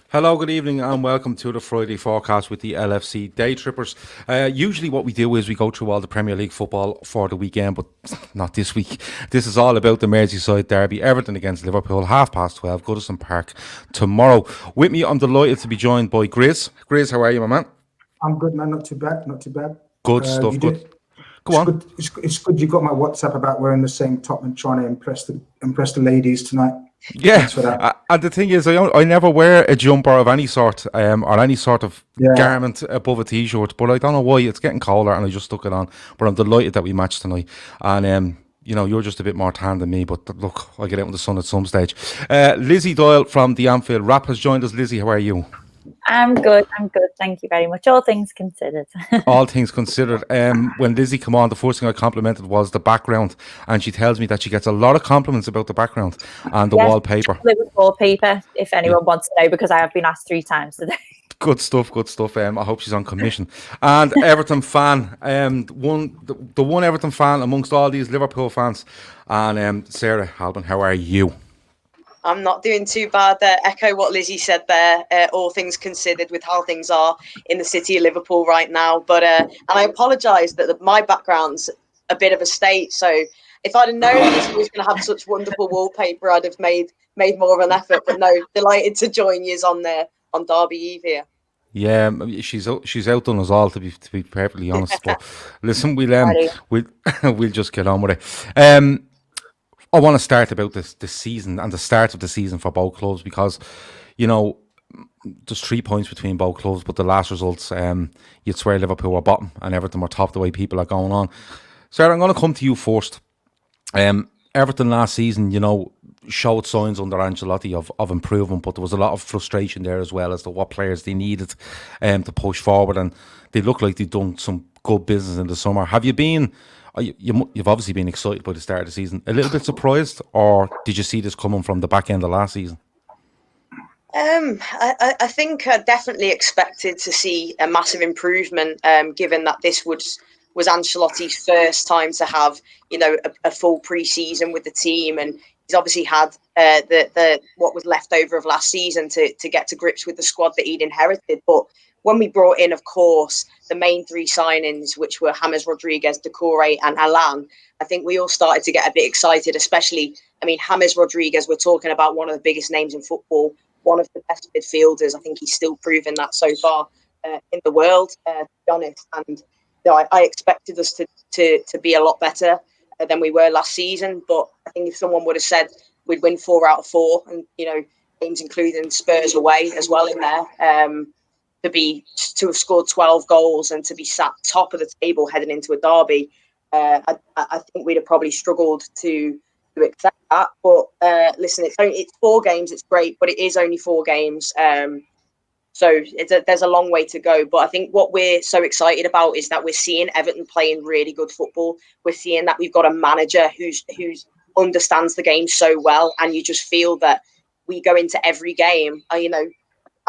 Hello, good evening, and welcome to the Friday forecast with the LFC Daytrippers. Usually, what we do is we go through all the Premier League football for the weekend, but not this week. This is all about the Merseyside Derby, Everton against Liverpool, 12:30, Goodison Park tomorrow. With me, I'm delighted to be joined by Grizz. Grizz, how are you, my man? I'm good, man. Not too bad. Not too bad. Good stuff. Good. Go It's on. good. It's good. You got my WhatsApp about wearing the same top and trying to impress the ladies tonight. Yeah, Thanks for that. and the thing is, I never wear a jumper of any sort, or any sort of garment above a t-shirt. But I don't know why it's getting colder, and I just stuck it on. But I'm delighted that we matched tonight, and you're just a bit more tan than me. But look, I get out in the sun at some stage. Lizzi Doyle from the Anfield Wrap has joined us. Lizzi, how are you? I'm good. Thank you very much. All things considered. All things considered. When Lizzi came on, the first thing I complimented was the background, and she tells me that she gets a lot of compliments about the background and the wallpaper. Liverpool wallpaper, if anyone wants to know, because I have been asked 3 times today. Good stuff. I hope she's on commission. And Everton fan, the one Everton fan amongst all these Liverpool fans, and Sarah Halpin, how are you? I'm not doing too bad. Echo what Lizzi said there, all things considered with how things are in the city of Liverpool right now. But and I apologise that my background's a bit of a state. So if I'd have known Lizzi was going to have such wonderful wallpaper, I'd have made more of an effort. But no, delighted to join you on Derby Eve here. Yeah, she's outdone us all, to be perfectly honest. But listen, we'll just get on with it. I want to start about this season and the start of the season for both clubs, because there's 3 points between both clubs, but the last results, you'd swear Liverpool were bottom and Everton were top the way people are going on. Sarah, I'm going to come to you first. Everton last season, showed signs under Ancelotti of improvement, but there was a lot of frustration there as well as to what players they needed to push forward, and they look like they've done some good business in the summer. Have you been... You've obviously been excited by the start of the season. A little bit surprised, or did you see this coming from the back end of last season? I think I definitely expected to see a massive improvement, given that this was Ancelotti's first time to have a full pre-season with the team, and he's obviously had the what was left over of last season to get to grips with the squad that he'd inherited. But when we brought in, of course, the main 3 signings, which were James Rodriguez, Doucouré and Alan, I think we all started to get a bit excited, especially, James Rodriguez, we're talking about one of the biggest names in football, one of the best midfielders. I think he's still proven that so far in the world, to be honest. And I expected us to be a lot better than we were last season. But I think if someone would have said we'd win 4 out of 4, and, games including Spurs away as well in there, to have scored 12 goals and to be sat top of the table heading into a derby, I think we'd have probably struggled to accept that. But listen, it's 4 games. It's great, but it is only 4 games. So there's a long way to go. But I think what we're so excited about is that we're seeing Everton playing really good football. We're seeing that we've got a manager who's understands the game so well, and you just feel that we go into every game.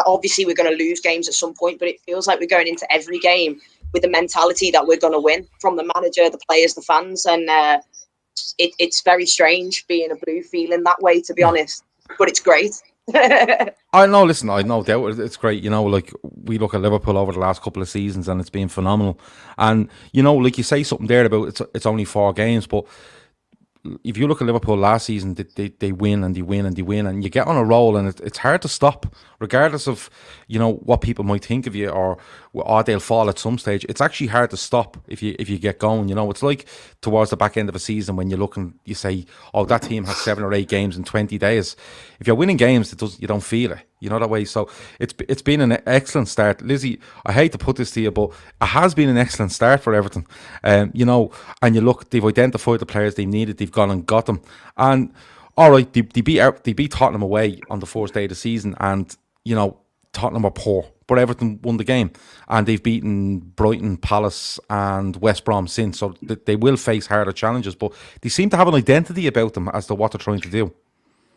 Obviously, we're going to lose games at some point, but it feels like we're going into every game with the mentality that we're going to win, from the manager, the players, the fans. And it's very strange being a Blue feeling that way, to be honest, but it's great. I know, listen, I no doubt it's great. Like we look at Liverpool over the last couple of seasons and it's been phenomenal. And, like you say something there about it's only 4 games, but if you look at Liverpool last season, they win and they win and they win, and you get on a roll, and it's hard to stop, regardless of what people might think of you, or they'll fall at some stage. It's actually hard to stop if you get going. It's like towards the back end of a season when you look and you say, oh, that team has 7 or 8 games in 20 days. If you're winning games, you don't feel it. That way. So it's been an excellent start. Lizzi, I hate to put this to you, but it has been an excellent start for Everton. And you look, they've identified the players they needed. They've gone and got them. And all right, they beat Tottenham away on the first day of the season, and Tottenham were poor, but Everton won the game, and they've beaten Brighton, Palace, and West Brom since. So they will face harder challenges, but they seem to have an identity about them as to what they're trying to do.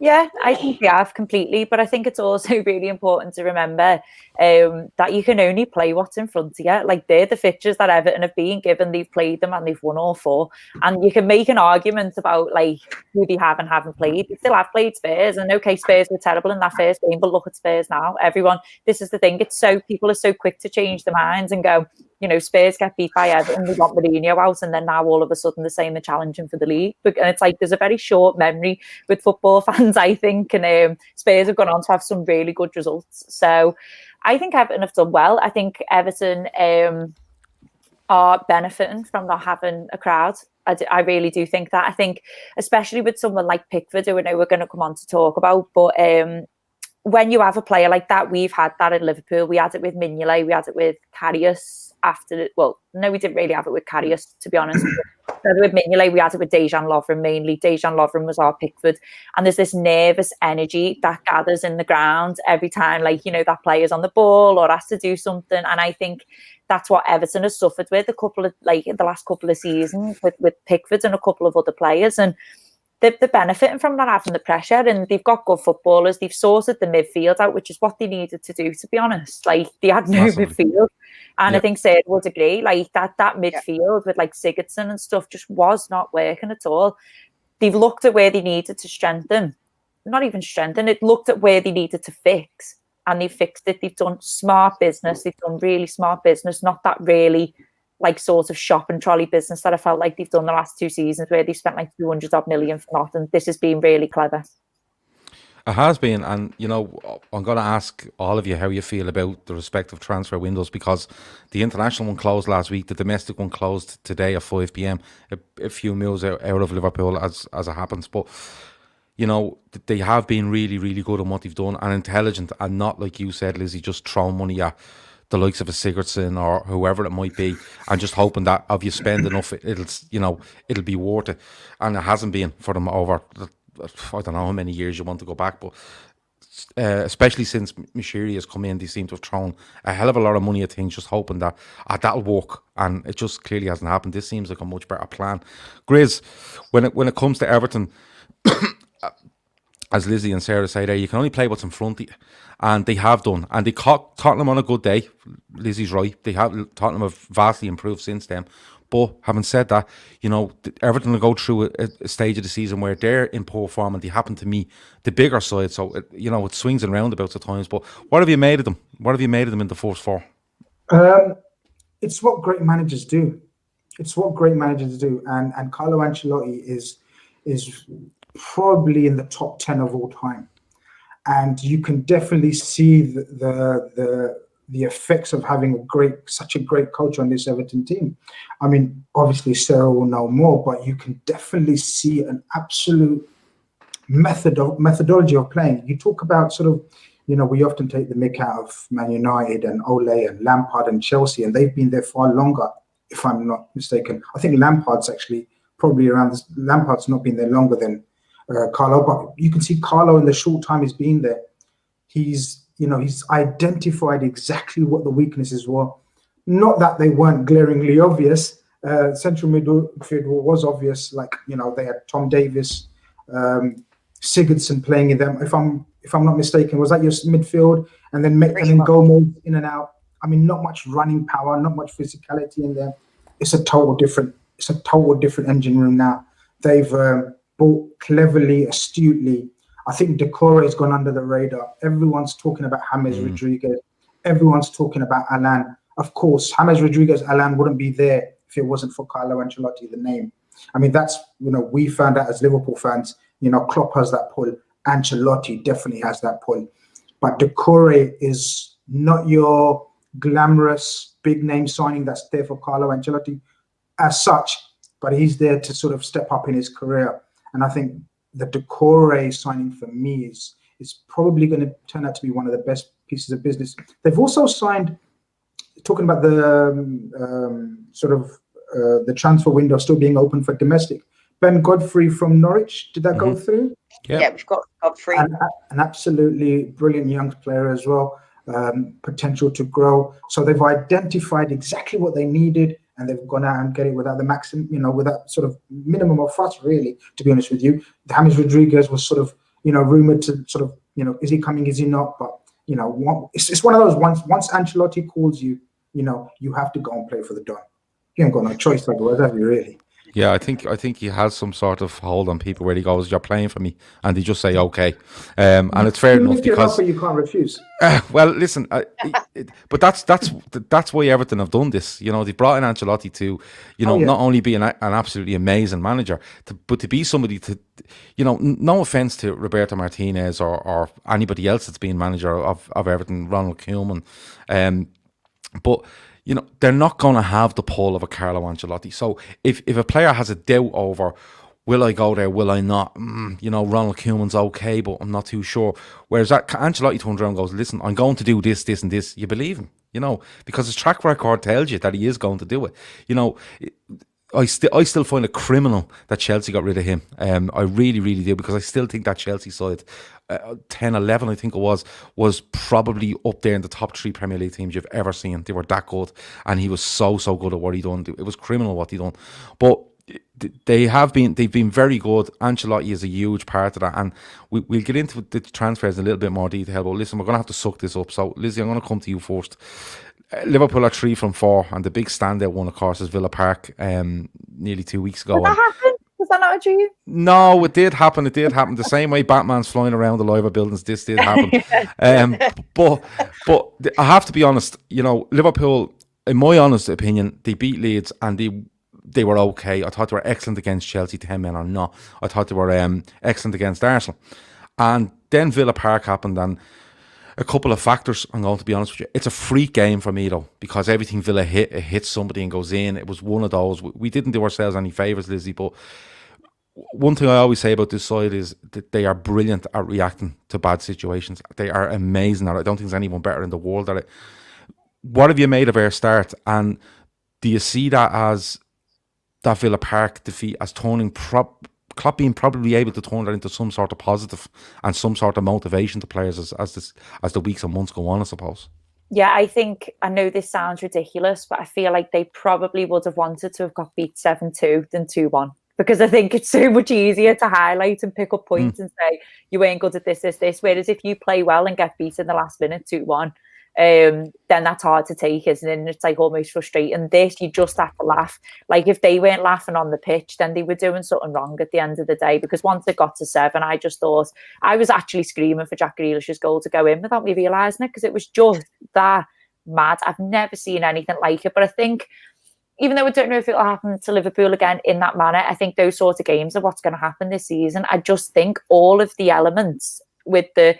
Yeah, I think they have completely, but I think it's also really important to remember that you can only play what's in front of you. Like, they're the fixtures that Everton have been given, they've played them and they've won all four. And you can make an argument about like who they have and haven't played. They still have played Spurs, and okay, Spurs were terrible in that first game, but look at Spurs now. Everyone, this is the thing. It's so people are so quick to change their minds and go, you know, Spurs get beat by Everton, we want Mourinho out, and then now all of a sudden they're saying they're challenging for the league. And it's like there's a very short memory with football fans, I think, and Spurs have gone on to have some really good results. So I think Everton have done well. I think Everton are benefiting from not having a crowd. I really do think that. I think especially with someone like Pickford, who I know we're going to come on to talk about, but when you have a player like that, we've had that at Liverpool. We had it with Mignolet, we had it with Karius after. Well, no, we didn't really have it with Karius, to be honest. With Mignolet, we had it with Dejan Lovren mainly. Dejan Lovren was our Pickford, and there's this nervous energy that gathers in the ground every time, like, you know, that player's on the ball or has to do something. And I think that's what Everton has suffered with a couple of, like, in the last couple of seasons with Pickford and a couple of other players. And they're benefiting from not having the pressure, and they've got good footballers. They've sorted the midfield out, which is what they needed to do, to be honest. Like, they had no midfield. And I think Sarah would agree, like that midfield with like Sigurdsson and stuff just was not working at all. They've looked at where they needed to strengthen, not even strengthen, it looked at where they needed to fix, and they fixed it. They've done smart business. They've done really smart business, not that really like sort of shop and trolley business that I felt like they've done the last two seasons where they've spent like 200 odd million for nothing. This has been really clever. It has been, and you know, I'm going to ask all of you how you feel about the respective transfer windows, because the international one closed last week, the domestic one closed today at 5 p.m. A few moves out of Liverpool as it happens, but you know, they have been really, really good on what they've done and intelligent, and not like you said, Lizzie, just throwing money at the likes of a Sigurdsson or whoever it might be, and just hoping that if you spend enough, it'll be worth it. And it hasn't been for them over, I don't know how many years you want to go back, but especially since Mishiri has come in, they seem to have thrown a hell of a lot of money at things, just hoping that that'll work, and it just clearly hasn't happened. This seems like a much better plan. Grizz, when it comes to Everton, as Lizzie and Sarah say there, you can only play what's in front of you, and they have done, and they caught Tottenham on a good day. Lizzie's right, Tottenham have vastly improved since then. But having said that, you know, Everton will go through a stage of the season where they're in poor form and they happen to meet the bigger side. So, it swings and roundabouts at times. But what have you made of them? What have you made of them in the first four? It's what great managers do. It's what great managers do. And Carlo Ancelotti is probably in the top 10 of all time. And you can definitely see the effects of having such a great coach on this Everton team. I mean, obviously Sarah will know more, but you can definitely see an absolute methodology of playing. You talk about sort of, we often take the mick out of Man United and Ole and Lampard and Chelsea, and they've been there far longer, if I'm not mistaken. I think Lampard's actually probably around this. Lampard's not been there longer than Carlo, but you can see Carlo in the short time he's been there. He's identified exactly what the weaknesses were. Not that they weren't glaringly obvious. Central midfield was obvious. Like, they had Tom Davis, Sigurdsson playing in them. If I'm not mistaken, was that your midfield? And then Gomez in and out. I mean, not much running power, not much physicality in there. It's a total different engine room now. They've bought cleverly, astutely. I think Decore has gone under the radar. Everyone's talking about James Rodriguez. Everyone's talking about Alan. Of course, James Rodriguez, Alan wouldn't be there if it wasn't for Carlo Ancelotti, the name. I mean, that's, we found out as Liverpool fans, Klopp has that pull. Ancelotti definitely has that pull. But Decore is not your glamorous big name signing that's there for Carlo Ancelotti as such, but he's there to sort of step up in his career. And I think the Decore signing for me is probably going to turn out to be one of the best pieces of business. They've also signed, talking about the the transfer window still being open for domestic. Ben Godfrey from Norwich, did that go through? Yeah, we've got Godfrey. An absolutely brilliant young player as well, potential to grow. So they've identified exactly what they needed, and they've gone out and get it without the maximum, with that sort of minimum of fuss, really, to be honest with you. James Rodriguez was sort of rumored to sort of, is he coming? Is he not? But it's one of those once Ancelotti calls you, you have to go and play for the Don. You ain't got no choice otherwise, have you really? Yeah, I think he has some sort of hold on people where he goes, "You're playing for me," and they just say okay, and it's fair enough because you can't refuse. Well, listen, but that's why Everton have done this. They brought in Ancelotti to, not only be an absolutely amazing manager, but to be somebody to, no offense to Roberto Martinez or anybody else that's been manager of Everton, Ronald Koeman, but. They're not going to have the pull of a Carlo Ancelotti. So if a player has a doubt over, will I go there, will I not? Ronald Koeman's okay, but I'm not too sure. Whereas that Ancelotti turns around and goes, listen, I'm going to do this, this and this. You believe him, because his track record tells you that he is going to do it. I still find it criminal that Chelsea got rid of him. I really, really do, because I still think that Chelsea side, 10, 11, I think it was probably up there in the top 3 Premier League teams you've ever seen. They were that good, and he was so good at what he done. It was criminal what he done. But they've been very good. Ancelotti is a huge part of that, and we'll get into the transfers in a little bit more detail. But listen, we're going to have to suck this up. So, Lizzie, I'm going to come to you first. Liverpool are 3 from 4, and the big standout one, of course, is Villa Park. Nearly 2 weeks ago. Did that happen? Was that not a dream? No, it did happen. It did happen. The same way Batman's flying around the Liver buildings, this did happen. But I have to be honest. Liverpool, in my honest opinion, they beat Leeds and they were okay. I thought they were excellent against Chelsea, 10 men or not. I thought they were excellent against Arsenal, and then Villa Park happened, and a couple of factors, I'm going to be honest with you. It's a freak game for me, though, because everything Villa hit, it hits somebody and goes in. It was one of those. We didn't do ourselves any favours, Lizzie, but one thing I always say about this side is that they are brilliant at reacting to bad situations. They are amazing at it. I don't think there's anyone better in the world at it. What have you made of our start? And do you see that as that Villa Park defeat as turning Klopp being probably able to turn that into some sort of positive and some sort of motivation to players as the weeks and months go on, I suppose? Yeah, I know this sounds ridiculous, but I feel like they probably would have wanted to have got beat 7-2 than 2-1. Because I think it's so much easier to highlight and pick up points and say, you ain't good at this. Whereas if you play well and get beat in the last minute 2-1, then that's hard to take, isn't it? And it's like almost frustrating. This, you just have to laugh. Like if they weren't laughing on the pitch, then they were doing something wrong at the end of the day. Because once it got to 7, I just thought, I was actually screaming for Jack Grealish's goal to go in without me realising it, because it was just that mad. I've never seen anything like it. But I think, even though I don't know if it'll happen to Liverpool again in that manner, I think those sort of games are what's going to happen this season. I just think all of the elements with the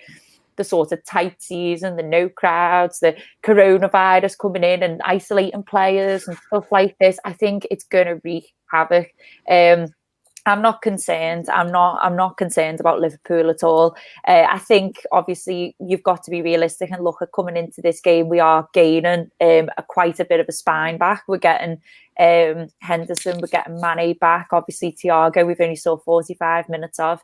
sort of tight season, the no crowds, the coronavirus coming in and isolating players and stuff like this, I think it's going to wreak havoc. I'm not concerned. I'm not concerned about Liverpool at all. I think obviously you've got to be realistic and look at coming into this game. We are gaining quite a bit of a spine back. We're getting Henderson, we're getting Mane back. Obviously Thiago, we've only saw 45 minutes of.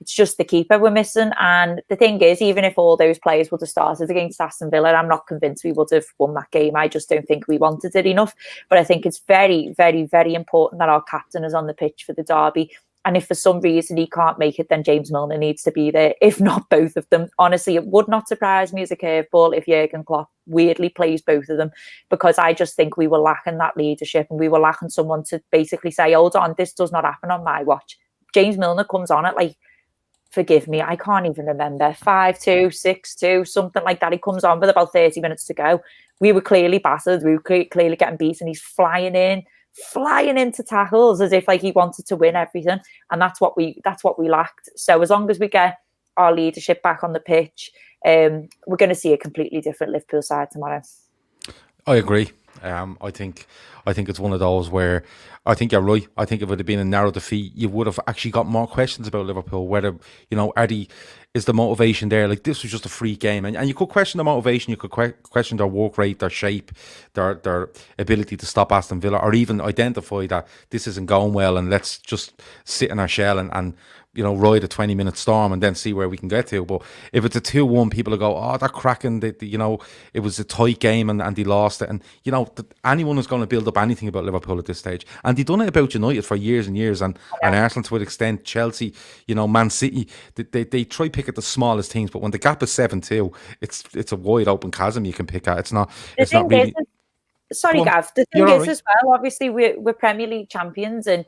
It's just the keeper we're missing. And the thing is, even if all those players would have started against Aston Villa, I'm not convinced we would have won that game. I just don't think we wanted it enough. But I think it's very, very, very important that our captain is on the pitch for the derby. And if for some reason he can't make it, then James Milner needs to be there, if not both of them. Honestly, it would not surprise me as a curveball if Jurgen Klopp weirdly plays both of them, because I just think we were lacking that leadership and we were lacking someone to basically say, hold on, this does not happen on my watch. James Milner comes on at like, forgive me, I can't even remember, 5-2, 6-2, something like that. He comes on with about 30 minutes to go. We were clearly battered. We were clearly getting beaten. He's flying into tackles as if like he wanted to win everything, and that's what we lacked. So as long as we get our leadership back on the pitch, we're going to see a completely different Liverpool side tomorrow. I agree. I think it's one of those where I think you're right. I think if it had been a narrow defeat, you would have actually got more questions about Liverpool. Whether, is the motivation there? Like, this was just a free game, and you could question the motivation. You could question their work rate, their shape, their ability to stop Aston Villa, or even identify that this isn't going well and let's just sit in our shell and ride a 20-minute storm and then see where we can get to. But if it's a 2-1, people will go, oh, they're cracking. It was a tight game and they lost it. And, anyone is going to build up anything about Liverpool at this stage. And they've done it about United for years and years. And Arsenal to an extent, Chelsea, Man City, they try pick at the smallest things. But when the gap is 7-2, it's a wide open chasm you can pick at. It's not really... Sorry, Gav. The thing is as well, obviously, we're Premier League champions, and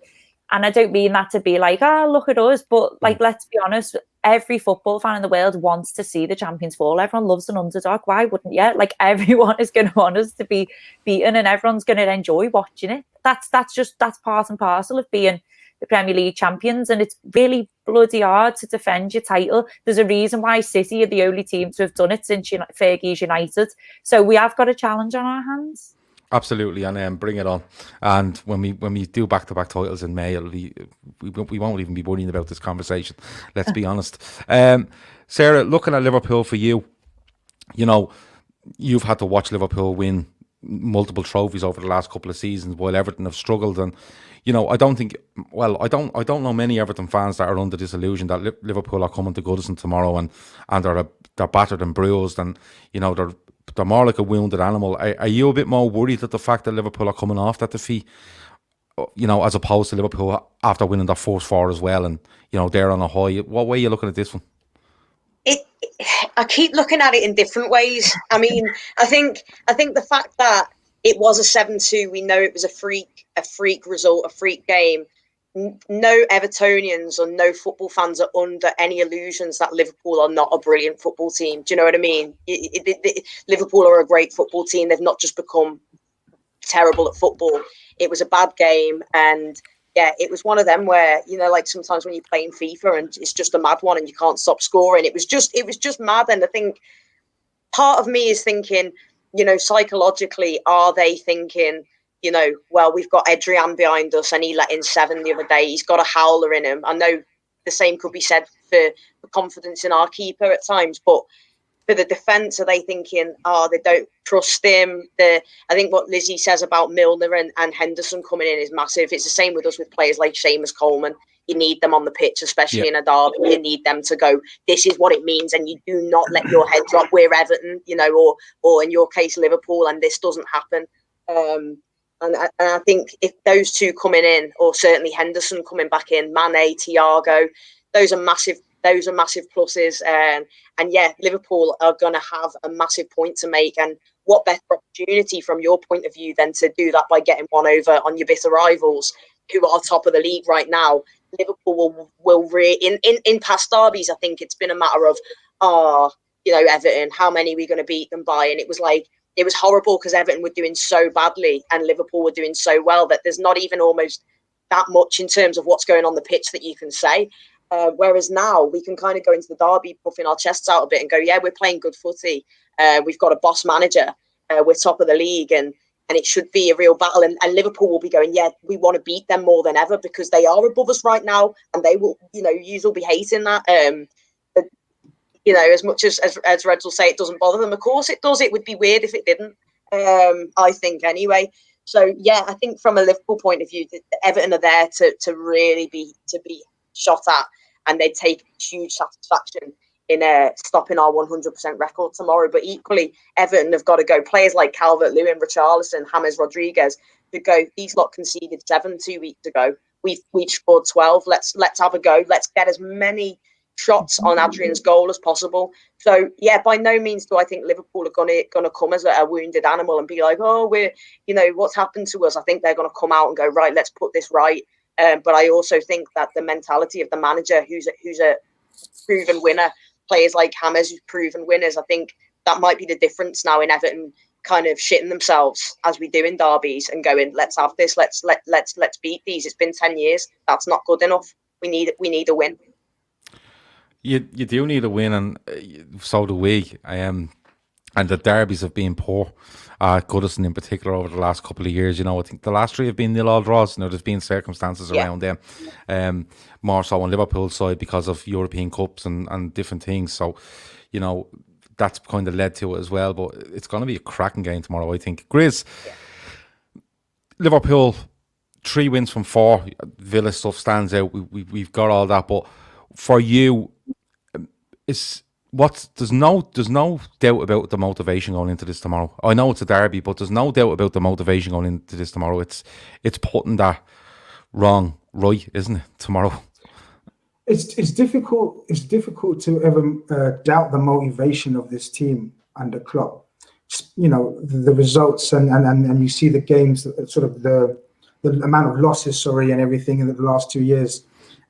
I don't mean that to be like, look at us, but let's be honest, every football fan in the world wants to see the champions fall. Everyone loves an underdog. Why wouldn't you? Like, everyone is going to want us to be beaten, and everyone's going to enjoy watching it. That's part and parcel of being the Premier League champions, and it's really bloody hard to defend your title. There's a reason why City are the only team to have done it since Fergie's United. So we have got a challenge on our hands. Absolutely, and bring it on. And when we do back-to-back titles in May, we won't even be worrying about this conversation. Let's be honest. Sarah, looking at Liverpool for you, you've had to watch Liverpool win multiple trophies over the last couple of seasons, while Everton have struggled. And I don't know many Everton fans that are under this illusion that Liverpool are coming to Goodison tomorrow and they're battered and bruised, and they're more like a wounded animal. Are you a bit more worried at the fact that Liverpool are coming off that defeat, as opposed to Liverpool after winning their first 4 as well, and they're on a high? What way are you looking at this one? I keep looking at it in different ways. I mean, I think the fact that it was a 7-2, we know it was a freak result, a freak game. No Evertonians or no football fans are under any illusions that Liverpool are not a brilliant football team. Do you know what I mean? Liverpool are a great football team. They've not just become terrible at football. It was a bad game, and it was one of them where, like sometimes when you're playing FIFA and it's just a mad one and you can't stop scoring. It was just mad. And I think part of me is thinking, psychologically, are they thinking, well, we've got Adrian behind us and he let in 7 the other day. He's got a howler in him. I know the same could be said for confidence in our keeper at times, but for the defence, are they thinking, they don't trust him? I think what Lizzie says about Milner and Henderson coming in is massive. It's the same with us with players like Seamus Coleman. You need them on the pitch, especially in a derby. You need them to go, this is what it means, and you do not let your head drop. We're Everton, or in your case, Liverpool, and this doesn't happen. And I think if those two coming in, or certainly Henderson coming back in, Mane, Thiago, those are massive pluses. And Liverpool are going to have a massive point to make. And what better opportunity from your point of view than to do that by getting one over on your bitter rivals who are top of the league right now. Liverpool will in past derbies, I think it's been a matter of, Everton, how many are we going to beat them by? And it was horrible because Everton were doing so badly and Liverpool were doing so well that there's not even almost that much in terms of what's going on the pitch that you can say. Whereas now we can kind of go into the derby puffing our chests out a bit and go, we're playing good footy. We've got a boss manager. We're top of the league and it should be a real battle. And Liverpool will be going, we want to beat them more than ever because they are above us right now. And they will, you will be hating that. As much as Reds will say it doesn't bother them. Of course it does. It would be weird if it didn't, I think anyway. So, I think from a Liverpool point of view, Everton are there to really be shot at, and they take huge satisfaction in stopping our 100% record tomorrow. But equally, Everton have got to go. Players like Calvert-Lewin, Richarlison, James Rodriguez, who go, these lot conceded 7 2 weeks ago. We've scored 12. Let's have a go. Let's get as many shots on Adrian's goal as possible. So by no means do I think Liverpool are gonna come as a wounded animal and be like, we're what's happened to us. I think they're gonna come out and go, right, let's put this right. But I also think that the mentality of the manager, who's a proven winner, players like James who's proven winners, I think that might be the difference now in Everton kind of shitting themselves as we do in derbies and going, let's have this, let's beat these. It's been 10 years. That's not good enough. We need a win. You do need a win, and so do we. And the derbies have been poor. Goodison in particular over the last couple of years. I think the last 3 have been 0-0 draws. There's been circumstances around them. More so on Liverpool's side because of European Cups and different things. So, that's kind of led to it as well. But it's going to be a cracking game tomorrow, I think. Grizz, Liverpool, 3 wins from 4. Villa stuff stands out. We've got all that, but for you, there's no doubt about the motivation going into this tomorrow. I know it's a derby, but there's no doubt about the motivation going into this tomorrow. It's putting that wrong right, isn't it? Tomorrow. It's difficult. It's difficult to ever doubt the motivation of this team under Klopp. You know, the results and you see the games, sort of the amount of losses, and everything in the last 2 years,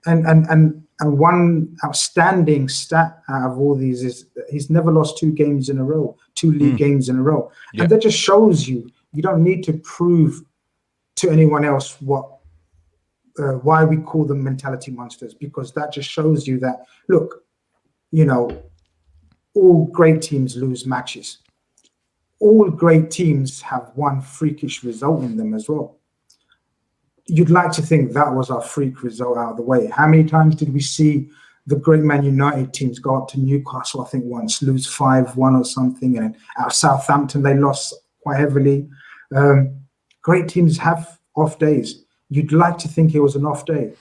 and one outstanding stat out of all these is he's never lost 2 games in a row, 2 league games in a row, and that just shows you don't need to prove to anyone else why we call them mentality monsters, because that just shows you that, look, you know, all great teams lose matches. All great teams have one freakish result in them as well. You'd like to think that was our freak result out of the way. How many times did we see the great Man United teams go up to Newcastle, I think once, lose 5-1 or something, and out Southampton they lost quite heavily. Great teams have off days. You'd like to think it was an off day.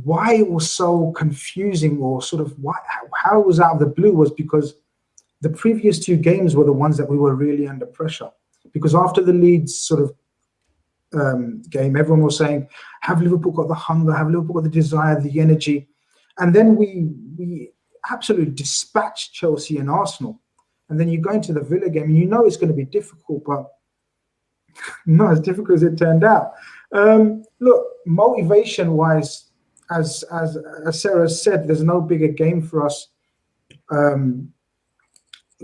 Why it was so confusing, or sort of how it was out of the blue, was because the previous 2 games were the ones that we were really under pressure. Because after the Leeds sort of game, everyone was saying, have Liverpool got the hunger, have Liverpool got the desire, the energy? And then we absolutely dispatched Chelsea and Arsenal. And then you go into the Villa game and you know it's going to be difficult, but not as difficult as it turned out. Look, motivation-wise, as Sarah said, there's no bigger game for us.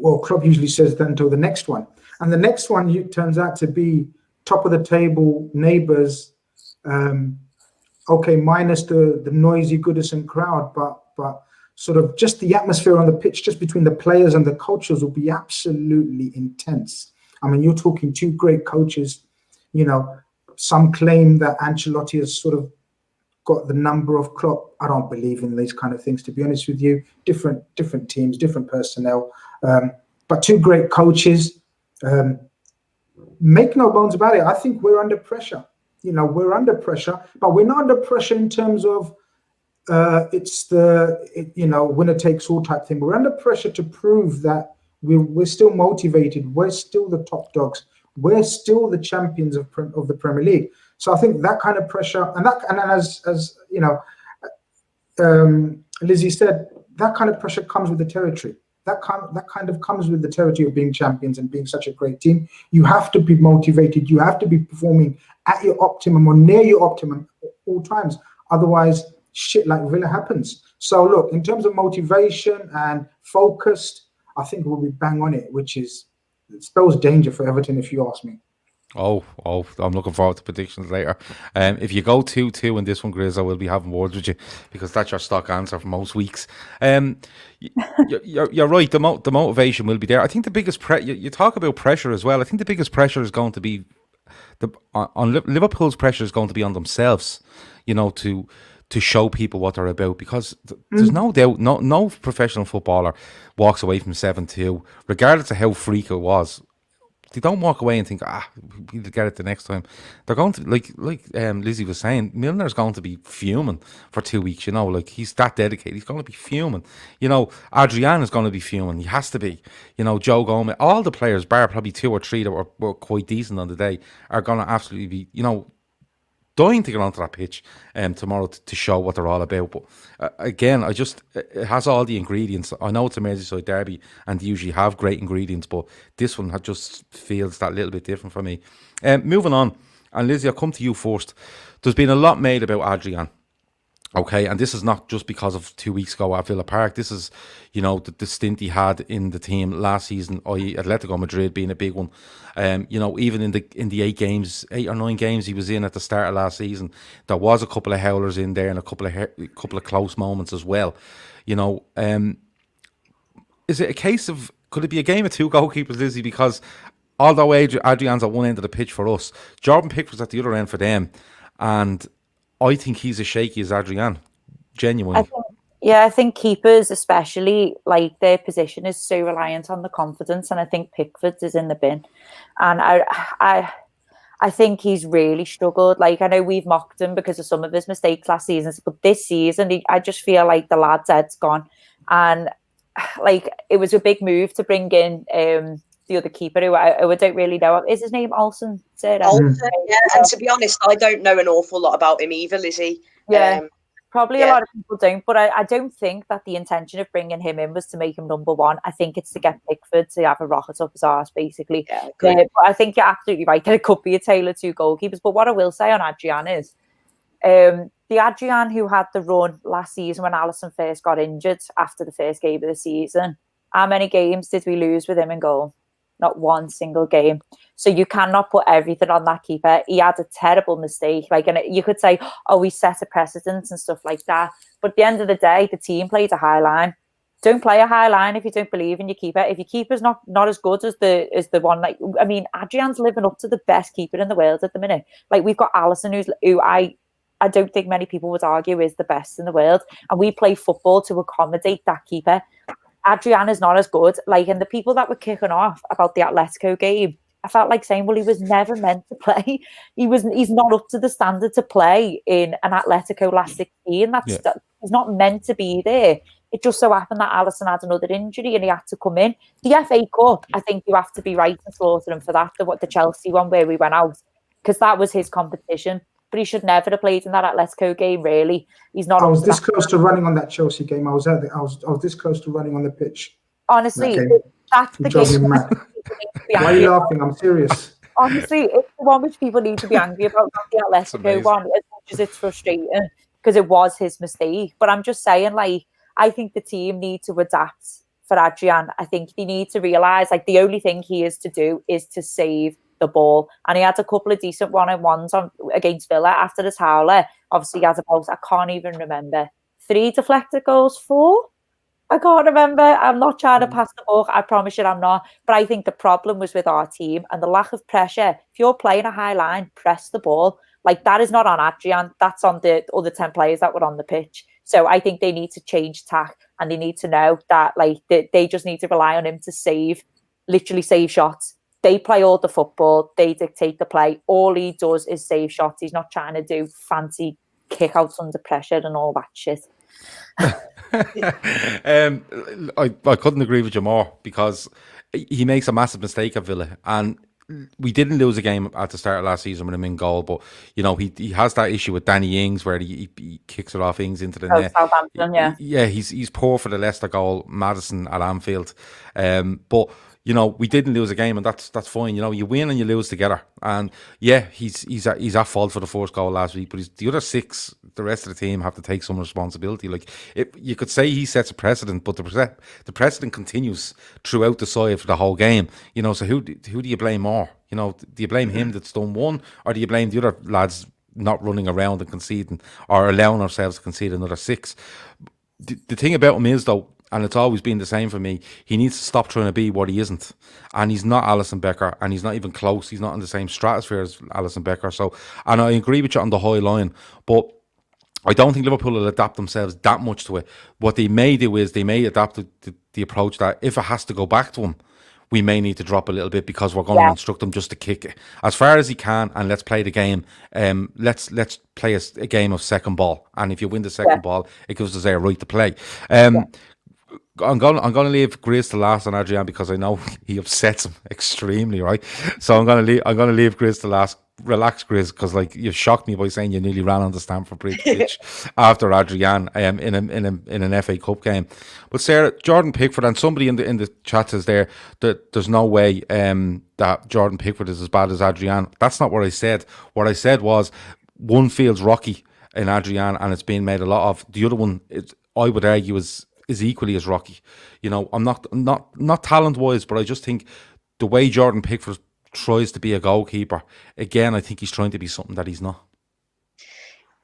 Well, Klopp usually says that until the next one. And the next one turns out to be top of the table neighbours. Okay, minus the noisy Goodison crowd, but sort of just the atmosphere on the pitch, just between the players and the coaches, will be absolutely intense. I mean, you're talking 2 great coaches. You know, some claim that Ancelotti has sort of got the number of Klopp. I don't believe in these kind of things, to be honest with you. Different teams, different personnel, but 2 great coaches. Make no bones about it, I think we're under pressure. You know, we're under pressure, but we're not under pressure in terms of winner takes all type thing. We're under pressure to prove that we're still motivated. We're still the top dogs. We're still the champions of the Premier League. So I think that kind of pressure, and as you know, Lizzie said, that kind of pressure comes with the territory. That kind of comes with the territory of being champions and being such a great team. You have to be motivated. You have to be performing at your optimum or near your optimum at all times. Otherwise, shit like Villa happens. So look, in terms of motivation and focused, I think we'll be bang on it, which spells danger for Everton, if you ask me. Oh, I'm looking forward to predictions later. If you go 2-2 in this one, Grizz, I will be having words with you, because that's your stock answer for most weeks. You're right, the motivation will be there. I think the biggest you talk about pressure as well. I think the biggest pressure is going to be on Liverpool's pressure is going to be on themselves, you know, to show people what they're about, because there's no doubt no professional footballer walks away from 7-2, regardless of how freak it was. They don't walk away and think, we'll get it the next time. They're going to, like Lizzie was saying, Milner's going to be fuming for 2 weeks, you know, like he's that dedicated. He's going to be fuming. You know, Adrian is going to be fuming. He has to be. You know, Joe Gomez, all the players, bar probably 2 or 3 that were quite decent on the day, are going to absolutely be, you know, dying to get onto that pitch tomorrow to show what they're all about. But again, it has all the ingredients. I know it's a Merseyside derby and they usually have great ingredients, but this one just feels that little bit different for me. Moving on, and Lizzie, I'll come to you first. There's been a lot made about Adrian. Okay, and this is not just because of 2 weeks ago at Villa Park. This is, you know, the stint he had in the team last season, i.e. Atletico Madrid being a big one. You know, even in the 8 or 9 games he was in at the start of last season, there was a couple of howlers in there and a couple of close moments as well. You know, is it a case of, could it be a game of 2 goalkeepers, Lizzie? Because although Adrian's at one end of the pitch for us, Jordan Pickford's at the other end for them, and I think he's as shaky as Adrian, genuinely. I think keepers especially, like, their position is so reliant on the confidence, and I think Pickford's is in the bin. And I I think he's really struggled. Like, I know we've mocked him because of some of his mistakes last season, but this season, I just feel like the lad's head's gone. And like, it was a big move to bring in the other keeper, who I don't really know. Is his name Olsen? Olsen, yeah. And to be honest, I don't know an awful lot about him either, Lizzie. Yeah. Probably a lot of people don't, but I don't think that the intention of bringing him in was to make him number one. I think it's to get Pickford to have a rocket up his arse, basically. Yeah, but I think you're absolutely right that it could be a tale of two goalkeepers. But what I will say on Adrian is, the Adrian who had the run last season when Alisson first got injured after the first game of the season, how many games did we lose with him in goal? Not one single game. So you cannot put everything on that keeper. He had a terrible mistake. And you could say, oh, he set a precedent and stuff like that. But at the end of the day, the team played a high line. Don't play a high line if you don't believe in your keeper. If your keeper's not as good as the one, Adrian's living up to the best keeper in the world at the minute. Like, we've got Alisson, who I don't think many people would argue is the best in the world. And we play football to accommodate that keeper. Adrian is not as good. And the people that were kicking off about the Atletico game, I felt like saying, well, he was never meant to play. He's not up to the standard to play in an Atletico last 16. He's not meant to be there. It just so happened that Alisson had another injury and he had to come in. The FA Cup, I think you have to be right and slaughter him for that. The Chelsea one where we went out, because that was his competition. But he should never have played in that Atletico game, really. He's not. I was this close to running on that Chelsea game. I was this close to running on the pitch. Honestly, that's the game. Why are you laughing? I'm serious. Honestly, it's the one which people need to be angry about, not the Atletico one, as much as it's frustrating, because it was his mistake. But I'm just saying, I think the team need to adapt for Adrian. I think they need to realise, the only thing he is to do is to save the ball. And he had a couple of decent one-on-ones against Villa after the Howler. Obviously, he has about, I can't even remember, 3 deflected goals, 4? I can't remember. I'm not trying to pass the buck. I promise you I'm not. But I think the problem was with our team and the lack of pressure. If you're playing a high line, press the ball. That is not on Adrian. That's on the other 10 players that were on the pitch. So I think they need to change tack, and they need to know that they just need to rely on him to literally save shots. They play all the football. They dictate the play. All he does is save shots. He's not trying to do fancy kickouts under pressure and all that shit. I couldn't agree with you more, because he makes a massive mistake at Villa, and we didn't lose a game at the start of last season with him in goal, but he has that issue with Danny Ings where he kicks it off Ings into the net. Southampton, yeah. He's poor for the Leicester goal, Maddison at Anfield, but we didn't lose a game, and that's fine. You win and you lose together. And yeah, he's at fault for the first goal last week, but the other 6, the rest of the team have to take some responsibility. You could say he sets a precedent, but the precedent continues throughout the side for the whole game. So who do you blame more? Do you blame him that's done one, or do you blame the other lads not running around and conceding, or allowing ourselves to concede another 6? The thing about him is, though, and it's always been the same for me, he needs to stop trying to be what he isn't. And he's not Alisson Becker, and he's not even close. He's not in the same stratosphere as Alisson Becker. So, and I agree with you on the high line, but I don't think Liverpool will adapt themselves that much to it. What they may do is they may adapt the approach that if it has to go back to him, we may need to drop a little bit, because we're going to instruct them just to kick it as far as he can, and let's play the game. Let's play a game of second ball, and if you win the second ball, it gives us a right to play. I'm going to leave Grizz to last on Adrian, because I know he upsets him extremely, right? So I'm going to leave Grizz to last. Relax, Grizz, because you shocked me by saying you nearly ran on the Stamford Bridge pitch after Adrian in an FA Cup game. But Sarah, Jordan Pickford, and somebody in the chat says there that there's no way that Jordan Pickford is as bad as Adrian. That's not what I said. What I said was one feels rocky in Adrian, and it's being made a lot of. The other one, I would argue, is equally as rocky. I'm not talent wise, but I just think the way Jordan Pickford tries to be a goalkeeper, again, I think he's trying to be something that he's not.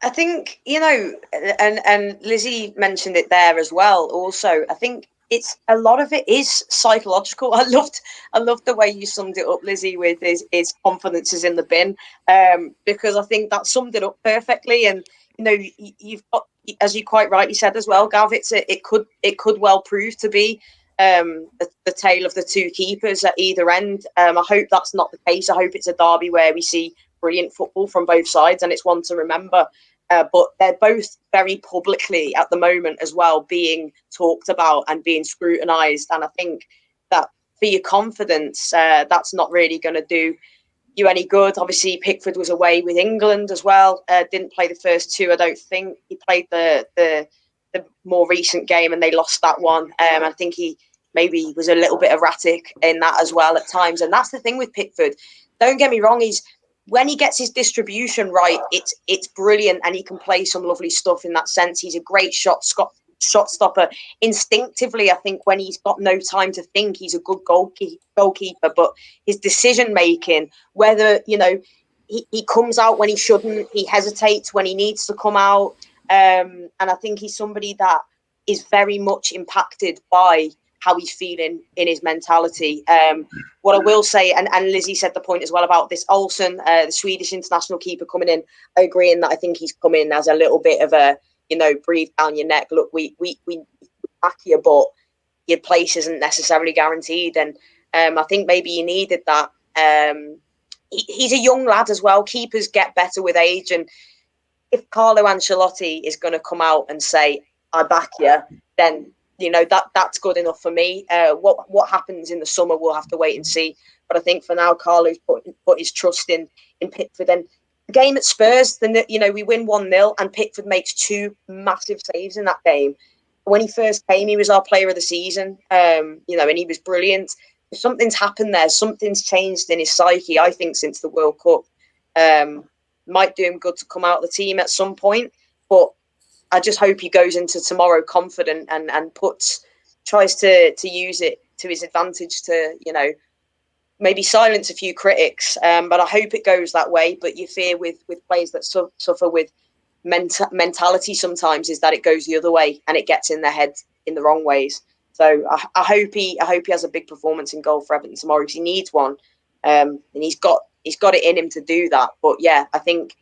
I think, and Lizzie mentioned it there as well. Also, I think it's a lot of it is psychological. I loved the way you summed it up, Lizzie, with his confidence is in the bin, because I think that summed it up perfectly. And you've got, as you quite rightly said as well, Gav, it could well prove to be the tale of the two keepers at either end. I hope that's not the case. I hope it's a derby where we see brilliant football from both sides, and it's one to remember. But they're both very publicly at the moment as well being talked about and being scrutinised. And I think that for your confidence, that's not really going to do you any good. Obviously, Pickford was away with England as well. Didn't play the first two, I don't think. He played the more recent game and they lost that one. I think he maybe was a little bit erratic in that as well at times. And that's the thing with Pickford. Don't get me wrong, when he gets his distribution right, it's brilliant, and he can play some lovely stuff in that sense. He's a great shot stopper. Instinctively, I think when he's got no time to think, he's a good goalkeeper. But his decision making, whether he comes out when he shouldn't, he hesitates when he needs to come out, and I think he's somebody that is very much impacted by how he's feeling in his mentality. What I will say, and Lizzie said the point as well about this Olsen, the Swedish international keeper coming in. I agree in that. I think he's come in as a little bit of a, breathe down your neck. Look, we back you, but your place isn't necessarily guaranteed. And I think maybe you needed that. He's a young lad as well. Keepers get better with age. And if Carlo Ancelotti is going to come out and say, I back you, then that's good enough for me. What happens in the summer, we'll have to wait and see. But I think for now, Carlo's put his trust in Pickford. And the game at Spurs, we win 1-0, and Pickford makes 2 massive saves in that game. When he first came, he was our player of the season, and he was brilliant. Something's happened there. Something's changed in his psyche, I think, since the World Cup. Might do him good to come out of the team at some point, but I just hope he goes into tomorrow confident and tries to use it to his advantage to, maybe silence a few critics. But I hope it goes that way. But you fear with players that suffer with mentality sometimes is that it goes the other way and it gets in their head in the wrong ways. So I hope he has a big performance in goal for Everton tomorrow, because he needs one. And he's got it in him to do that. But yeah, I think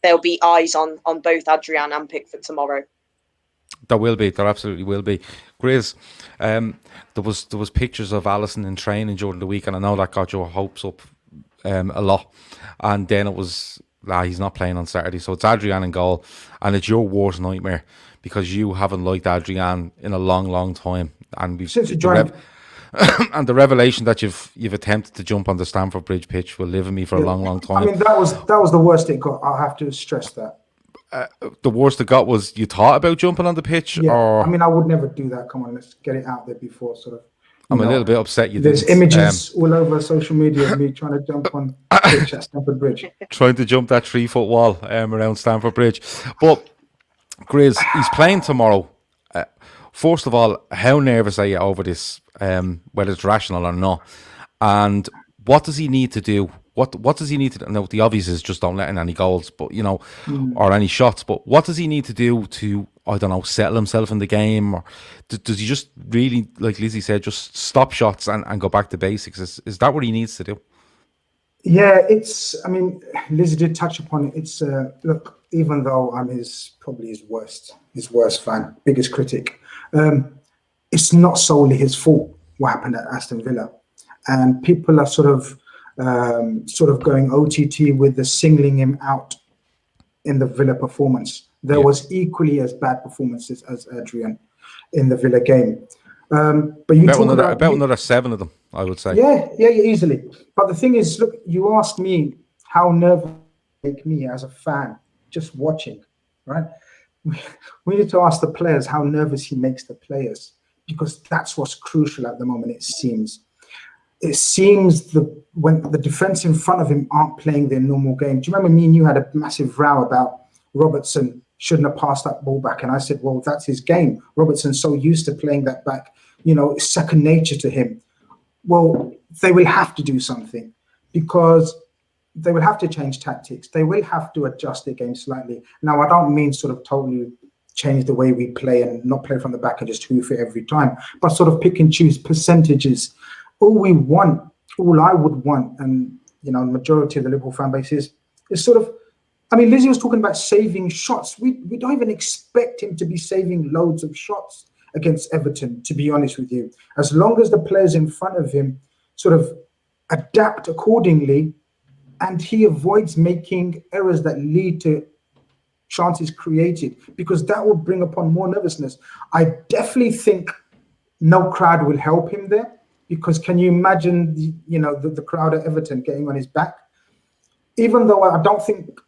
there'll be eyes on both Adrian and Pickford tomorrow. There will be. There absolutely will be. Grizz, there was pictures of Alisson in training during the week, and I know that got your hopes up a lot. And then it was, he's not playing on Saturday, so it's Adrian in goal, and it's your worst nightmare because you haven't liked Adrian in a long, long time, and since he joined. And the revelation that you've attempted to jump on the Stamford Bridge pitch will live in me for a long, long time. I mean, that was the worst it got. I'll have to stress that. The worst it got was you thought about jumping on the pitch? Yeah, or... I mean, I would never do that. Come on, let's get it out there before sort of. I'm a little bit upset you There's didn't. images all over social media of me trying to jump on the pitch at Stamford Bridge. Trying to jump that 3-foot wall around Stamford Bridge. But, Grizz, he's playing tomorrow. First of all, how nervous are you over this, whether it's rational or not? And what does he need to do? What does he need to do? Now, the obvious is just don't let in any goals, but or any shots. But what does he need to do to, I don't know, settle himself in the game? Or does he just really, like Lizzie said, just stop shots and go back to basics? Is that what he needs to do? Yeah, Lizzie did touch upon it. It's look, even though I'm probably his worst fan, biggest critic, it's not solely his fault what happened at Aston Villa, and people are sort of going OTT with the singling him out in the Villa performance. There was equally as bad performances as Adrian in the Villa game. But you talk about another 7 of them, I would say. Yeah, easily. But the thing is, look, you asked me how nervous it make me as a fan just watching, right? We need to ask the players how nervous he makes the players, because that's what's crucial at the moment. It seems when the defense in front of him aren't playing their normal game. Do you remember me and you had a massive row about Robertson shouldn't have passed that ball back? And I said, well, that's his game. Robertson's so used to playing that back, it's second nature to him. Well, they will have to do something, because they will have to change tactics. They will have to adjust their game slightly. Now, I don't mean sort of totally change the way we play and not play from the back and just hoof it every time, but sort of pick and choose percentages. All I would want, and the majority of the Liverpool fan base is sort of, Lizzie was talking about saving shots. We don't even expect him to be saving loads of shots against Everton, to be honest with you. As long as the players in front of him sort of adapt accordingly, and he avoids making errors that lead to chances created, because that will bring upon more nervousness. I definitely think no crowd will help him there, because can you imagine the crowd at Everton getting on his back? Even though I don't think,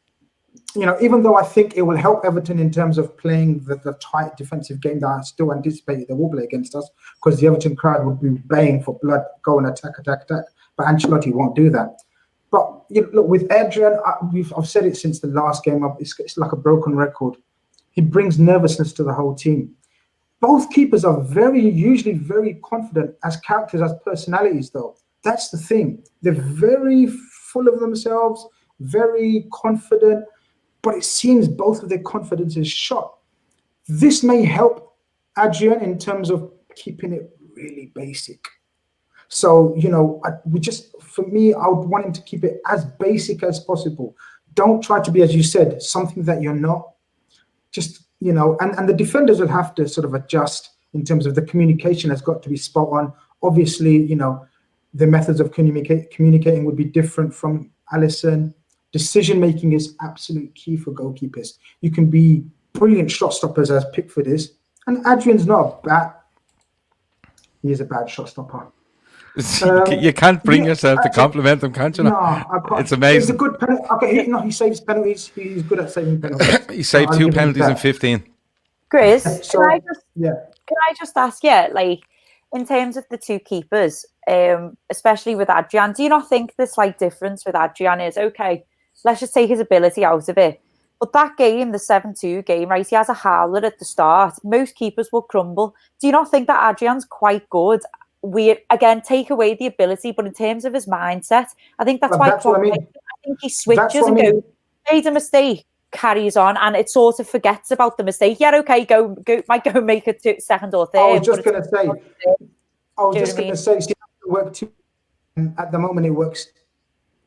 even though I think it will help Everton in terms of playing the tight defensive game that I still anticipate they will play against us, because the Everton crowd would be baying for blood, go and attack. But Ancelotti won't do that. But look, with Adrian, I've said it since the last game. It's like a broken record. He brings nervousness to the whole team. Both keepers are usually very confident as characters, as personalities, though. That's the thing. They're very full of themselves, very confident, but it seems both of their confidence is shot. This may help Adrian in terms of keeping it really basic. So, for me, I would want him to keep it as basic as possible. Don't try to be, as you said, something that you're not. Just, and the defenders will have to sort of adjust in terms of the communication has got to be spot on. Obviously, the methods of communicating would be different from Alisson. Decision-making is absolute key for goalkeepers. You can be brilliant shot stoppers as Pickford is, and Adrian's not bad. He is a bad shot stopper. You can't bring yourself to compliment him, can't you? No, I can't. It's amazing. He's a good penalty. Okay, he saves penalties. He's good at saving penalties. He saved 2 penalties in 15. Grizz, So, can I just ask you, like, in terms of the two keepers, especially with Adrian, do you not think the slight difference with Adrian is, okay, let's just take his ability out of it. But that game, the 7-2 game, right, he has a howler at the start. Most keepers will crumble. Do you not think that Adrian's quite good? We, again, take away the ability, but in terms of his mindset, I think that's why I think he switches and goes, made a mistake, carries on, and it sort of forgets about the mistake. Yeah, okay, might go make it second or third. I was just going to say, see, it worked too. And at the moment, it works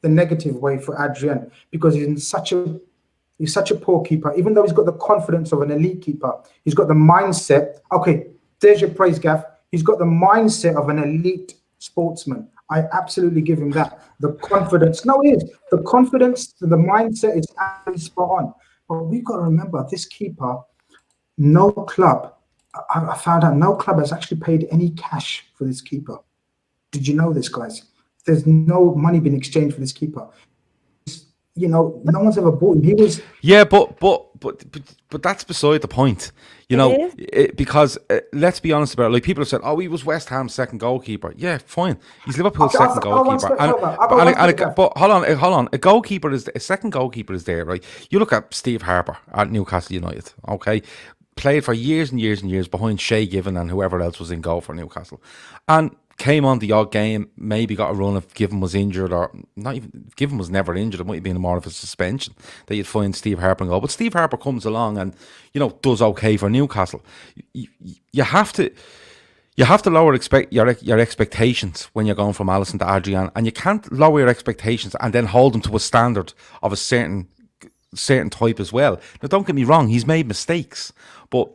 the negative way for Adrian, because he's such a poor keeper. Even though he's got the confidence of an elite keeper, he's got the mindset. Okay, there's your praise, Gav. He's got the mindset of an elite sportsman. I absolutely give him that. The confidence. No, it is. The confidence, the mindset is absolutely spot on. But we've got to remember, this keeper, no club, I found out no club has actually paid any cash for this keeper. Did you know this, guys? There's no money being exchanged for this keeper. No one's ever bought him. He was. Yeah, but that's beside the point. Because let's be honest about it. Like, people have said, "Oh, he was West Ham's second goalkeeper." Yeah, fine. He's Liverpool's second goalkeeper. But hold on. A second goalkeeper is there, right? You look at Steve Harper at Newcastle United. Okay, played for years and years and years behind Shay Given and whoever else was in goal for Newcastle, and came on the odd game, maybe got a run if Given was injured, or not even, Given was never injured. It might have been more of a suspension that you'd find Steve Harper and go. But Steve Harper comes along and, does okay for Newcastle. You have to lower your expectations when you're going from Alisson to Adrian, and you can't lower your expectations and then hold them to a standard of a certain type as well. Now, don't get me wrong, he's made mistakes, but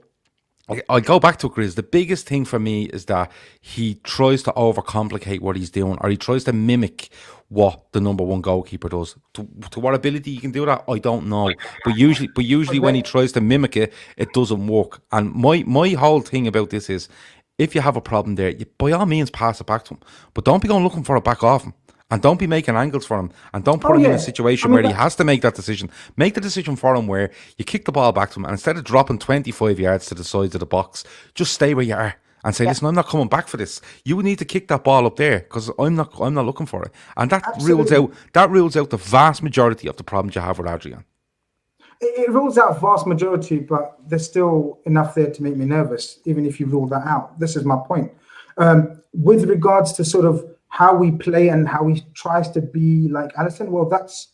I go back to it, Grizz. The biggest thing for me is that he tries to overcomplicate what he's doing, or he tries to mimic what the number one goalkeeper does. To what ability he can do that, I don't know. But usually when he tries to mimic it, it doesn't work. And my whole thing about this is, if you have a problem there, you by all means pass it back to him. But don't be going looking for it back off him. And don't be making angles for him. And don't put him in a situation where he has to make that decision. Make the decision for him where you kick the ball back to him, and instead of dropping 25 yards to the sides of the box, just stay where you are and say, listen, I'm not coming back for this. You need to kick that ball up there, because I'm not looking for it. And that rules out the vast majority of the problems you have with Adrian. It rules out vast majority, but there's still enough there to make me nervous, even if you rule that out. This is my point. With regards to sort of how we play and how he tries to be like Alisson, well, that's,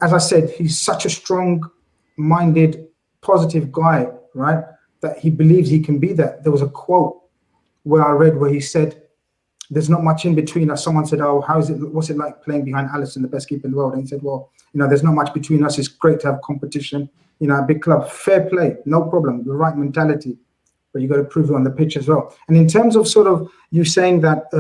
as I said, he's such a strong-minded, positive guy, right, that he believes he can be that. There was a quote where I read where he said, there's not much in between us. Someone said, oh, what's it like playing behind Alisson, the best keeper in the world? And he said, well, there's not much between us. It's great to have competition. A big club, fair play, no problem, the right mentality. But you got to prove it on the pitch as well. And in terms of sort of you saying that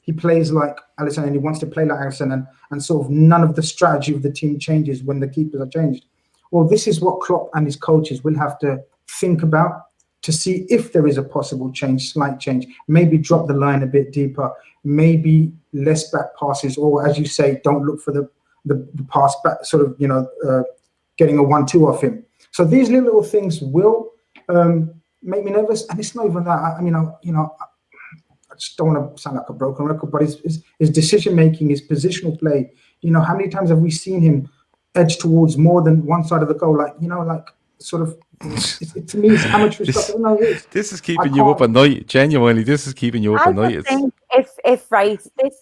he plays like Alisson and he wants to play like Alisson, and sort of none of the strategy of the team changes when the keepers are changed. Well, this is what Klopp and his coaches will have to think about to see if there is a possible change, slight change. Maybe drop the line a bit deeper, maybe less back passes, or as you say, don't look for the pass back, sort of, getting a 1-2 off him. So these little things will make me nervous, and it's not even that. I just don't want to sound like a broken record, but his decision making, his positional play. How many times have we seen him edge towards more than one side of the goal? To me, it's amateur stuff. This is keeping you up at night. Genuinely, this is keeping you up at night. I think if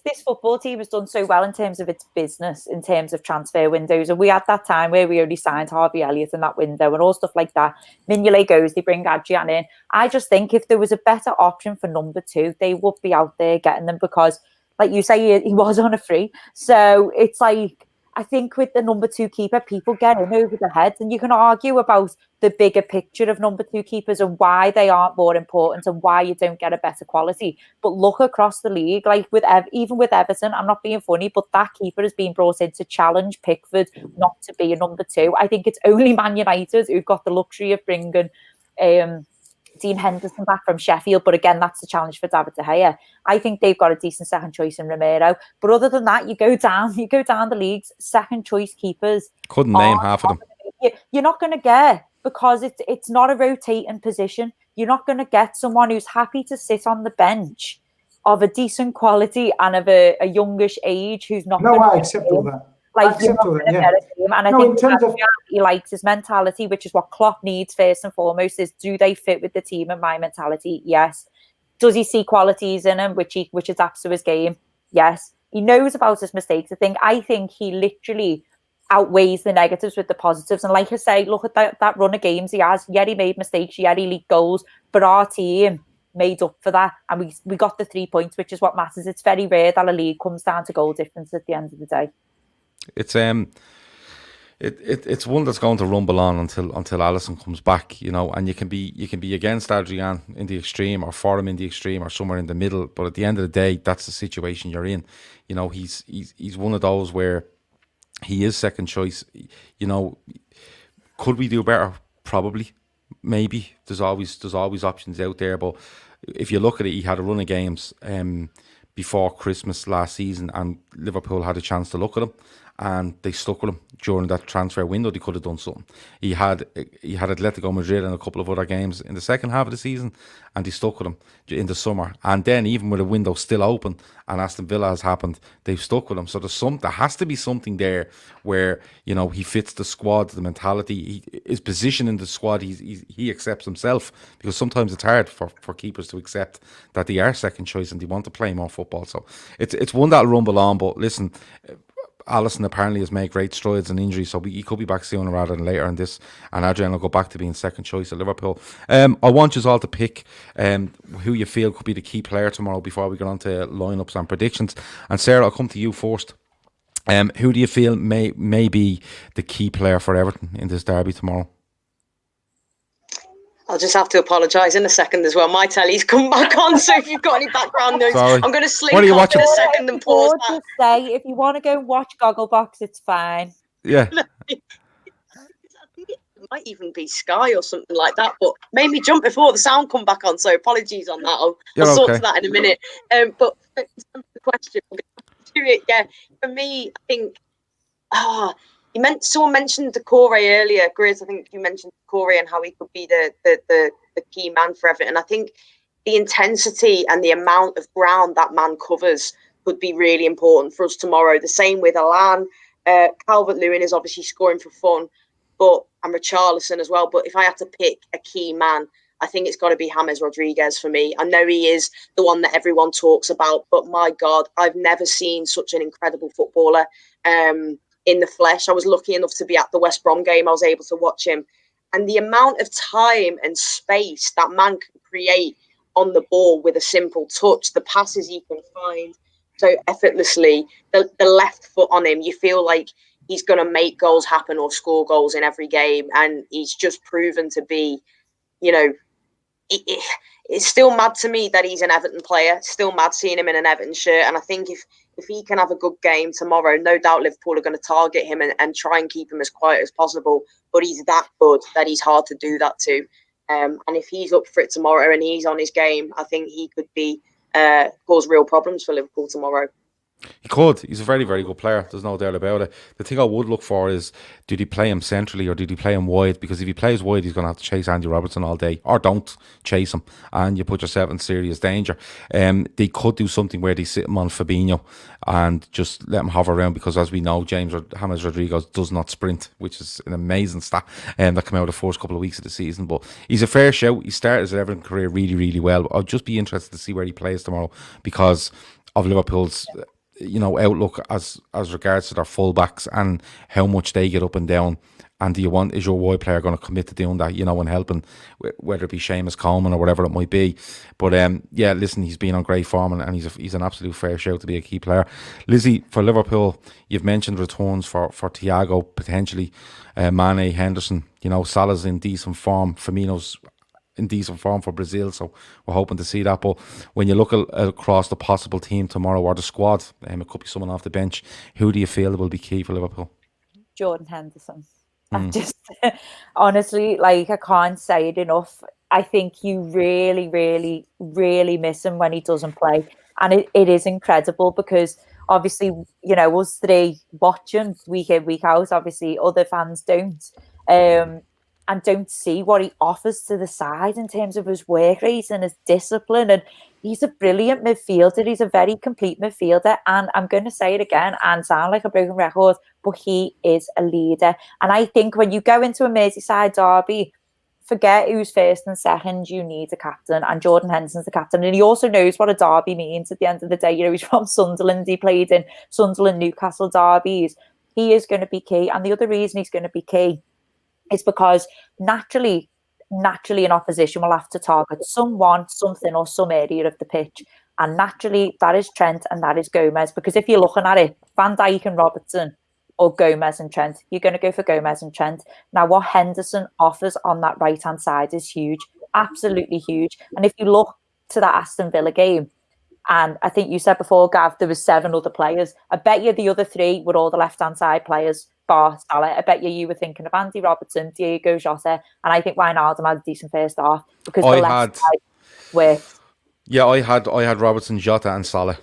this football team has done so well in terms of its business, in terms of transfer windows, and we had that time where we only signed Harvey Elliott in that window and all stuff like that. Mignolet goes, they bring Adrian in. I just think if there was a better option for number 2, they would be out there getting them, because, like you say, he was on a free. So it's like, I think with the number 2 keeper, people get in over the heads, and you can argue about the bigger picture of number 2 keepers and why they aren't more important and why you don't get a better quality. But look across the league, like even with Everton, I'm not being funny, but that keeper has been brought in to challenge Pickford not to be a number 2. I think it's only Man United who've got the luxury of bringing Dean Henderson back from Sheffield, but again, that's the challenge for David De Gea. I think they've got a decent second choice in Romero, but other than that, you go down the leagues, second choice keepers. Couldn't name half of them. You're not going to get, because it's not a rotating position. You're not going to get someone who's happy to sit on the bench of a decent quality and of a youngish age who's not. No, I accept all that. Like, you're not going to get a team. And I think he likes his mentality, which is what Klopp needs first and foremost, is do they fit with the team and my mentality? Yes. Does he see qualities in him, which adapts to his game? Yes. He knows about his mistakes. I think he literally outweighs the negatives with the positives. And like I say, look at that run of games he has. Yeah, he made mistakes. Yeah, he leaked goals. But our team made up for that. And we got the 3 points, which is what matters. It's very rare that a league comes down to goal difference at the end of the day. It's it's one that's going to rumble on until Alisson comes back, and you can be against Adrian in the extreme or for him in the extreme or somewhere in the middle, but at the end of the day, that's the situation you're in. He's one of those where he is second choice. Could we do better? Probably, maybe. There's always options out there, but if you look at it, he had a run of games before Christmas last season, and Liverpool had a chance to look at him, and they stuck with him during that transfer window. They could have done something. He had Atletico Madrid and a couple of other games in the second half of the season, and they stuck with him in the summer. And then, even with the window still open and Aston Villa has happened, they've stuck with him. So there has to be something there where he fits the squad, the mentality, his position in the squad. He accepts himself, because sometimes it's hard for keepers to accept that they are second choice and they want to play more football. So it's one that'll rumble on. But listen, Alisson apparently has made great strides in injury, so he could be back sooner rather than later in this, and Adrian will go back to being second choice at Liverpool. I want you all to pick who you feel could be the key player tomorrow before we get on to lineups and predictions. And Sarah, I'll come to you first. Who do you feel may be the key player for Everton in this derby tomorrow? I'll just have to apologise in a second as well. My telly's come back on, so if you've got any background noise, I'm going to slink off in a second and pause that. Just say, if you want to go and watch Gogglebox, it's fine. Yeah. I think it might even be Sky or something like that, but made me jump before the sound come back on, so apologies on that. I'll sort to that in a minute. But the question, I'm going to do it. Yeah, for me, I think someone mentioned Decore earlier, Grizz. I think you mentioned Decore and how he could be the key man for Everton. I think the intensity and the amount of ground that man covers could be really important for us tomorrow. The same with Alan. Calvert-Lewin is obviously scoring for fun, and Richarlison as well. But if I had to pick a key man, I think it's got to be James Rodriguez for me. I know he is the one that everyone talks about, but my God, I've never seen such an incredible footballer in the flesh. I was lucky enough to be at the West Brom game. I was able to watch him. And the amount of time and space that man can create on the ball with a simple touch, the passes he can find so effortlessly, the left foot on him, you feel like he's going to make goals happen or score goals in every game. And he's just proven to be, it's still mad to me that he's an Everton player. Still mad seeing him in an Everton shirt. And I think if he can have a good game tomorrow, no doubt Liverpool are going to target him and try and keep him as quiet as possible. But he's that good that he's hard to do that to. And if he's up for it tomorrow and he's on his game, I think he could be cause real problems for Liverpool tomorrow. He could. He's a very, very good player. There's no doubt about it. The thing I would look for is, did he play him centrally or did he play him wide? Because if he plays wide, he's going to have to chase Andy Robertson all day. Or don't chase him, and you put yourself in serious danger. They could do something where they sit him on Fabinho and just let him hover around, because as we know, James Rodriguez does not sprint, which is an amazing stat that came out the first couple of weeks of the season. But he's a fair shout. He started his Everton career really, really well. I'll just be interested to see where he plays tomorrow because of Liverpool's outlook as regards to their fullbacks and how much they get up and down. And is your wide player going to commit to doing that, and helping, whether it be Seamus Coleman or whatever it might be. But listen, he's been on great form and he's an absolute fair shout to be a key player. Lizzie, for Liverpool, you've mentioned returns for Thiago, potentially Mane, Henderson. Salah's in decent form, Firmino's in decent form for Brazil, so we're hoping to see that. But when you look across the possible team tomorrow or the squad, it could be someone off the bench. Who do you feel will be key for Liverpool? Jordan Henderson. I just honestly, I can't say it enough. I think you really, really, really miss him when he doesn't play, and it is incredible because obviously, us three watching week in, week out, obviously other fans don't. And don't see what he offers to the side in terms of his work rate and his discipline. And he's a brilliant midfielder. He's a very complete midfielder. And I'm going to say it again and sound like a broken record, but he is a leader. And I think when you go into a Merseyside derby, forget who's first and second, you need a captain. And Jordan Henderson's the captain. And he also knows what a derby means at the end of the day. He's from Sunderland. He played in Sunderland, Newcastle derbies. He is going to be key. And the other reason he's going to be key is because naturally an opposition will have to target someone, something, or some area of the pitch. And naturally, that is Trent and that is Gomez. Because if you're looking at it, Van Dijk and Robertson or Gomez and Trent, you're going to go for Gomez and Trent. Now, what Henderson offers on that right-hand side is huge, absolutely huge. And if you look to that Aston Villa game, and I think you said before, Gav, there was 7 other players. I bet you the other 3 were all the left-hand side players, bar Salah. I bet you were thinking of Andy Robertson, Diego Jota, and I think Wijnaldum had a decent first half because the left side worked. Yeah, I had Robertson, Jota, and Salah.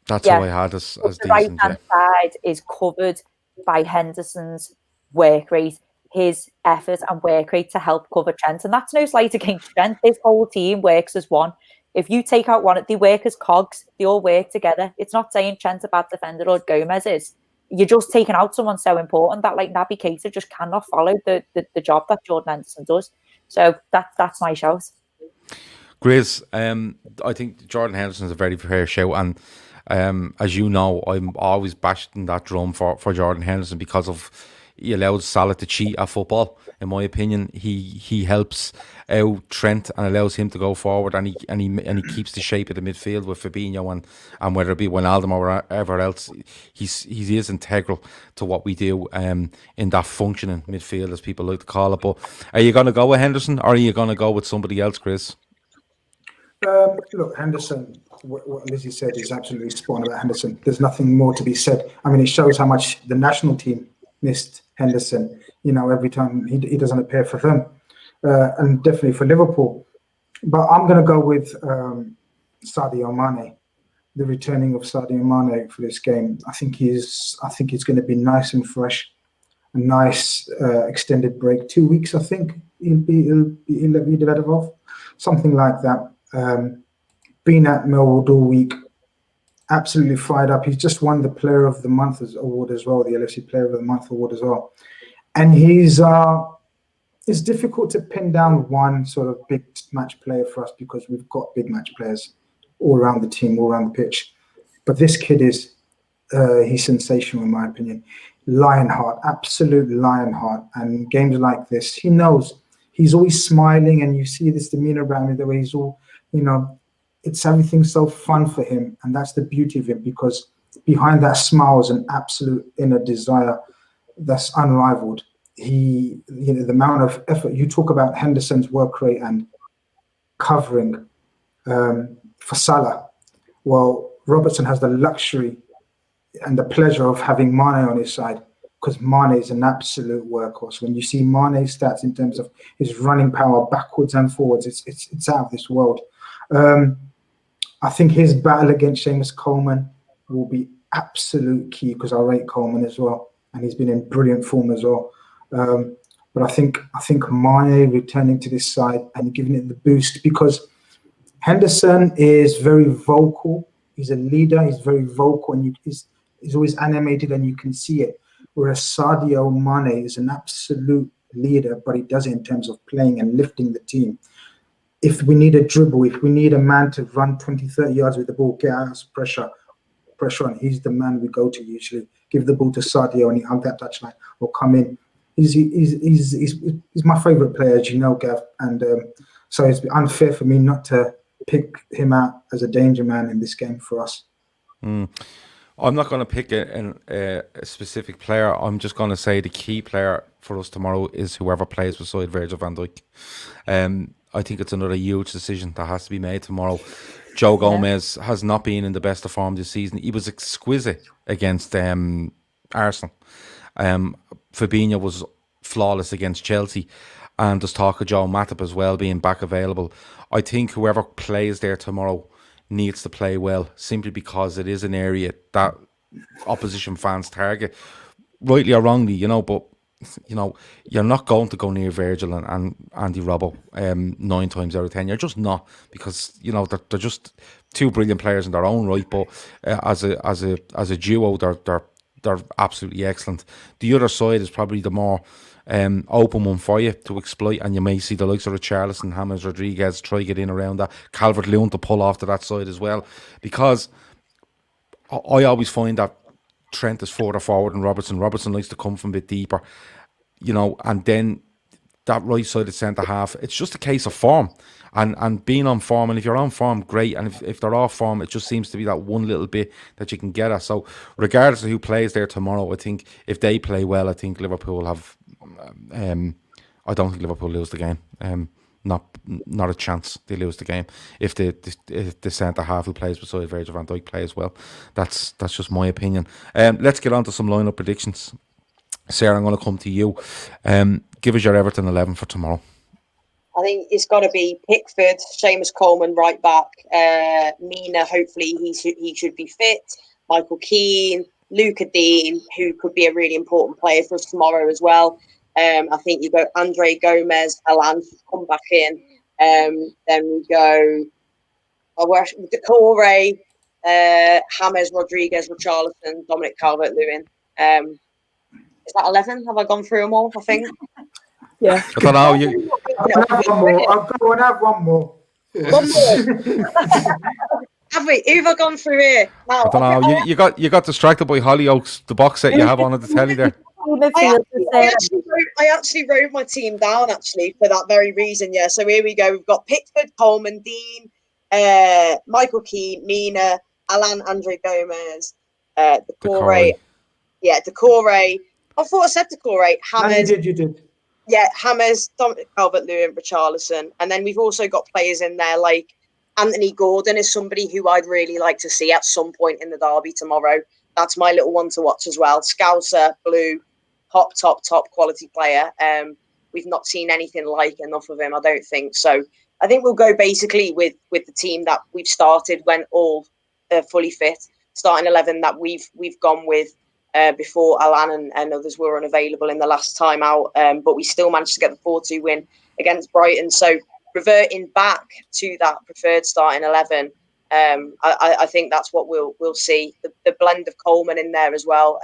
That's who I had as the decent. Right-hand side is covered by Henderson's work rate, his effort and work rate to help cover Trent, and that's no slight against Trent. This whole team works as one. If you take out one, they work as cogs. They all work together. It's not saying Trent's a bad defender or Gomez is. You're just taking out someone so important that Naby Keita just cannot follow the job that Jordan Henderson does. So that's my shout. Grizz, I think Jordan Henderson's a very fair shout, and as you know, I'm always bashing that drum for Jordan Henderson because of he allows Salah to cheat at football. In my opinion, he helps out Trent and allows him to go forward, and he keeps the shape of the midfield with Fabinho and whether it be Wijnaldum or whatever else, he is integral to what we do in that functioning midfield, as people like to call it. But are you going to go with Henderson or are you going to go with somebody else, Chris? Look, Henderson, what Lizzie said is absolutely spot on about Henderson. There's nothing more to be said. I mean, it shows how much the national team missed Henderson, every time he doesn't appear for them, and definitely for Liverpool. But I'm going to go with Sadio Mane, the returning of Sadio Mane for this game. I think he's going to be nice and fresh, a nice extended break, 2 weeks. I think he'll be developed off, something like that. Been at Millwall all week. Absolutely fired up. He's just won the Player of the Month award as well, the LFC Player of the Month award as well. And it's difficult to pin down one sort of big match player for us because we've got big match players all around the team, all around the pitch. But this kid he's sensational in my opinion. Lionheart, absolute Lionheart. And games like this, he knows. He's always smiling, and you see this demeanor around him, the way he's all, it's everything so fun for him, and that's the beauty of it, because behind that smile is an absolute inner desire that's unrivaled. The amount of effort, you talk about Henderson's work rate, and covering for Salah. Well, Robertson has the luxury and the pleasure of having Mane on his side, because Mane is an absolute workhorse. When you see Mane's stats in terms of his running power backwards and forwards, it's out of this world. I think his battle against Seamus Coleman will be absolute key, because I rate Coleman as well, and he's been in brilliant form as well. But I think Mane returning to this side and giving it the boost, because Henderson is very vocal. He's a leader. He's very vocal, and he's always animated, and you can see it. Whereas Sadio Mane is an absolute leader, but he does it in terms of playing and lifting the team. If we need a dribble, if we need a man to run 20, 30 yards with the ball, get us pressure on, he's the man we go to usually. Give the ball to Sadio and he hug that touchline or come in. He's my favourite player, as you know, Gav. And so it's unfair for me not to pick him out as a danger man in this game for us. I'm not going to pick a specific player. I'm just going to say the key player for us tomorrow is whoever plays beside Virgil van Dijk. I think it's another huge decision that has to be made tomorrow. Joe Gomez has not been in the best of form this season. He was exquisite against Arsenal. Fabinho was flawless against Chelsea. And there's talk of Joe Matip as well being back available. I think whoever plays there tomorrow needs to play well, simply because it is an area that opposition fans target, rightly or wrongly, but you're not going to go near Virgil and Andy Robbo 9 times out of 10. You're just not, because they're just two brilliant players in their own right. But as a duo, they're absolutely excellent. The other side is probably the more open one for you to exploit, and you may see the likes of Richarlison, James Rodriguez try to get in around that, Calvert-Lewin to pull off to that side as well, because I always find that Trent is further forward than Robertson. Robertson likes to come from a bit deeper, and then that right side of centre half, it's just a case of form and being on form. And if you're on form, great. And if they're off form, it just seems to be that one little bit that you can get at. So regardless of who plays there tomorrow, I think if they play well, I think Liverpool will have I don't think Liverpool lose the game. Not a chance they lose the game if the centre half who plays beside Virgil van Dijk plays well. That's just my opinion. Let's get on to some lineup predictions. Sarah, I'm going to come to you. Give us your Everton 11 for tomorrow. I think it's got to be Pickford, Seamus Coleman right back, Mina, hopefully he should be fit, Michael Keane, Luca Dean, who could be a really important player for us tomorrow as well. I think you go Andre Gomez, Alan come back in. Then we go Decore, James Rodriguez, Richarlison, Dominic Calvert-Lewin. Is that 11? Have I gone through them all? I think. Yeah. I don't know. I'll go and have one more. One more. Have we? Who have I gone through here? Now, I don't know. You got distracted by Hollyoaks, the box set you have on at the telly there. I actually wrote my team down for that very reason. Yeah. So here we go. We've got Pickford, Coleman, Dean, Michael Keane, Mina, Alan, Andre Gomez, Decore. Yeah, Decore. I thought I said Decore. James. You did. Yeah, James, Dominic Calvert-Lewin, Richarlison, and then we've also got players in there like Anthony Gordon is somebody who I'd really like to see at some point in the derby tomorrow. That's my little one to watch as well. Scouser, blue, top quality player. We've not seen anything like enough of him, I don't think. So I think we'll go basically with the team that we've started when all fully fit, starting 11 that we've gone with before Alan and others were unavailable in the last time out. But we still managed to get the 4-2 win against Brighton. So reverting back to that preferred starting 11, I think that's what we'll see. The blend of Coleman in there as well.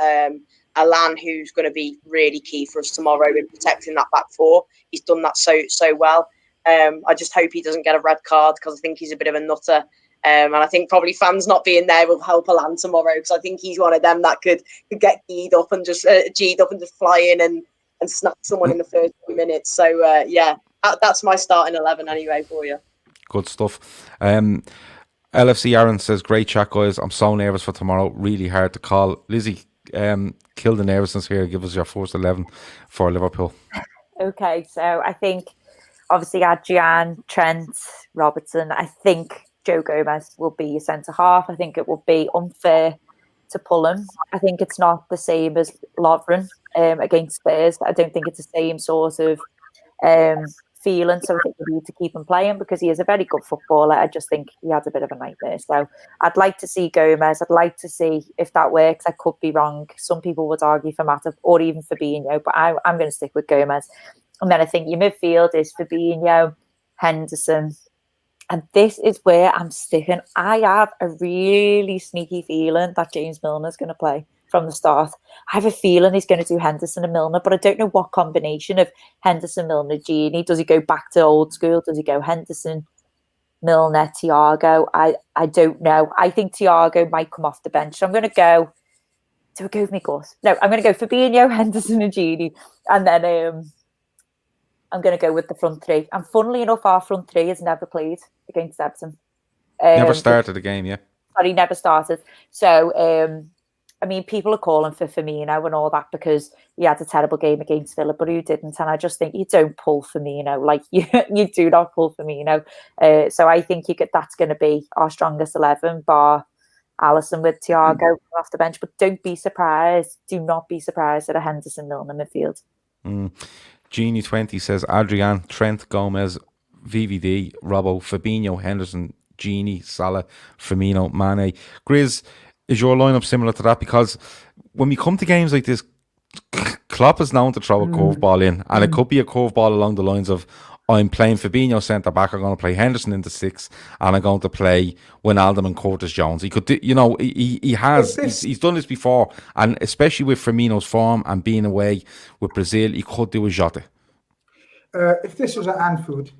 Alan, who's going to be really key for us tomorrow in protecting that back four. He's done that so well. I just hope he doesn't get a red card, because I think he's a bit of a nutter. And I think probably fans not being there will help Alan tomorrow, because I think he's one of them that could get G'd up and just fly in and snap someone in the first 2 minutes. So yeah, that's my starting 11 anyway for you. Good stuff. LFC Aaron says, great chat, guys. I'm so nervous for tomorrow. Really hard to call. Lizzie, kill the nervousness here. Give us your first 11 for Liverpool. Okay, so I think obviously Adrian, Trent, Robertson. I think Joe Gomez will be a centre-half. I think it will be unfair to pull him. I think it's not the same as Lovren against Spurs. I don't think it's the same sort of feeling. So I think we need to keep him playing because he is a very good footballer. I just think he had a bit of a nightmare. So I'd like to see Gomez. I'd like to see if that works. I could be wrong. Some people would argue for Matip or even Fabinho, but I'm going to stick with Gomez. And then I think your midfield is Fabinho, Henderson. And this is where I'm sticking. I have a really sneaky feeling that James Milner's going to play from the start. I have a feeling he's going to do Henderson and Milner, but I don't know what combination of Henderson, Milner, Gini. Does he go back to old school? Does he go Henderson, Milner, Thiago? I don't know. I think Thiago might come off the bench. So I'm going to go. Do I go with my course? No, I'm going to go Fabinho, Henderson, and Gini, and then I'm going to go with the front three. And funnily enough, our front three has never played against Everton. Never started a game, yeah. Sorry, never started. So, I mean, people are calling for Firmino and all that because he had a terrible game against Villa, but who didn't? And I just think you don't pull Firmino. Like, you do not pull Firmino. So I think that's going to be our strongest 11, bar Alisson with Thiago off the bench. But don't be surprised. Do not be surprised at a Henderson Milner midfield. Genie 20 says Adrian, Trent, Gomez, VVD, Robbo, Fabinho, Henderson, Genie, Salah, Firmino, Mane. Grizz, is your lineup similar to that? Because when we come to games like this, Klopp is known to throw a curveball in, and it could be a curveball along the lines of, I'm playing Fabinho centre back, I'm going to play Henderson into 6, and I'm going to play Wijnaldum and Curtis Jones. He could do, he's done this before, and especially with Firmino's form and being away with Brazil, he could do a Jota. If this was at Anfield,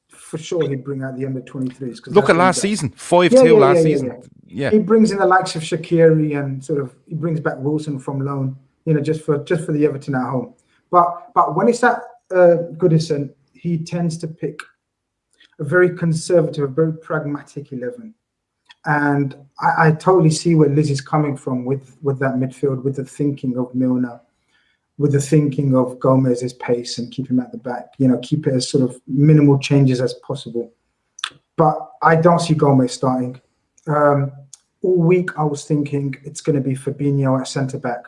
for sure he'd bring out the under-23s. Look at last season, 5-2 last season. Yeah. He brings in the likes of Shaqiri and he brings back Wilson from loan, just for the Everton at home. But when it's at Goodison, he tends to pick a very conservative, a very pragmatic 11. And I totally see where Liz is coming from with that midfield, with the thinking of Milner, with the thinking of Gomez's pace and keep him at the back, keep it as sort of minimal changes as possible. But I don't see Gomez starting. All week I was thinking it's going to be Fabinho at centre-back.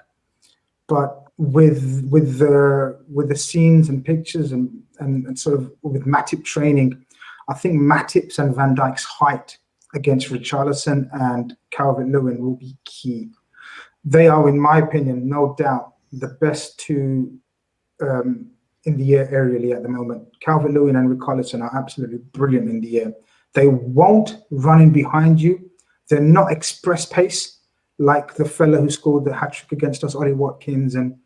But with the scenes and pictures and sort of with Matip training, I think Matip's and Van Dijk's height against Richarlison and Calvert-Lewin will be key. They are, in my opinion, no doubt, the best two in the air aerially at the moment. Calvert-Lewin and Richarlison are absolutely brilliant in the air. They won't run in behind you. They're not express pace like the fella who scored the hat-trick against us, Ollie Watkins. And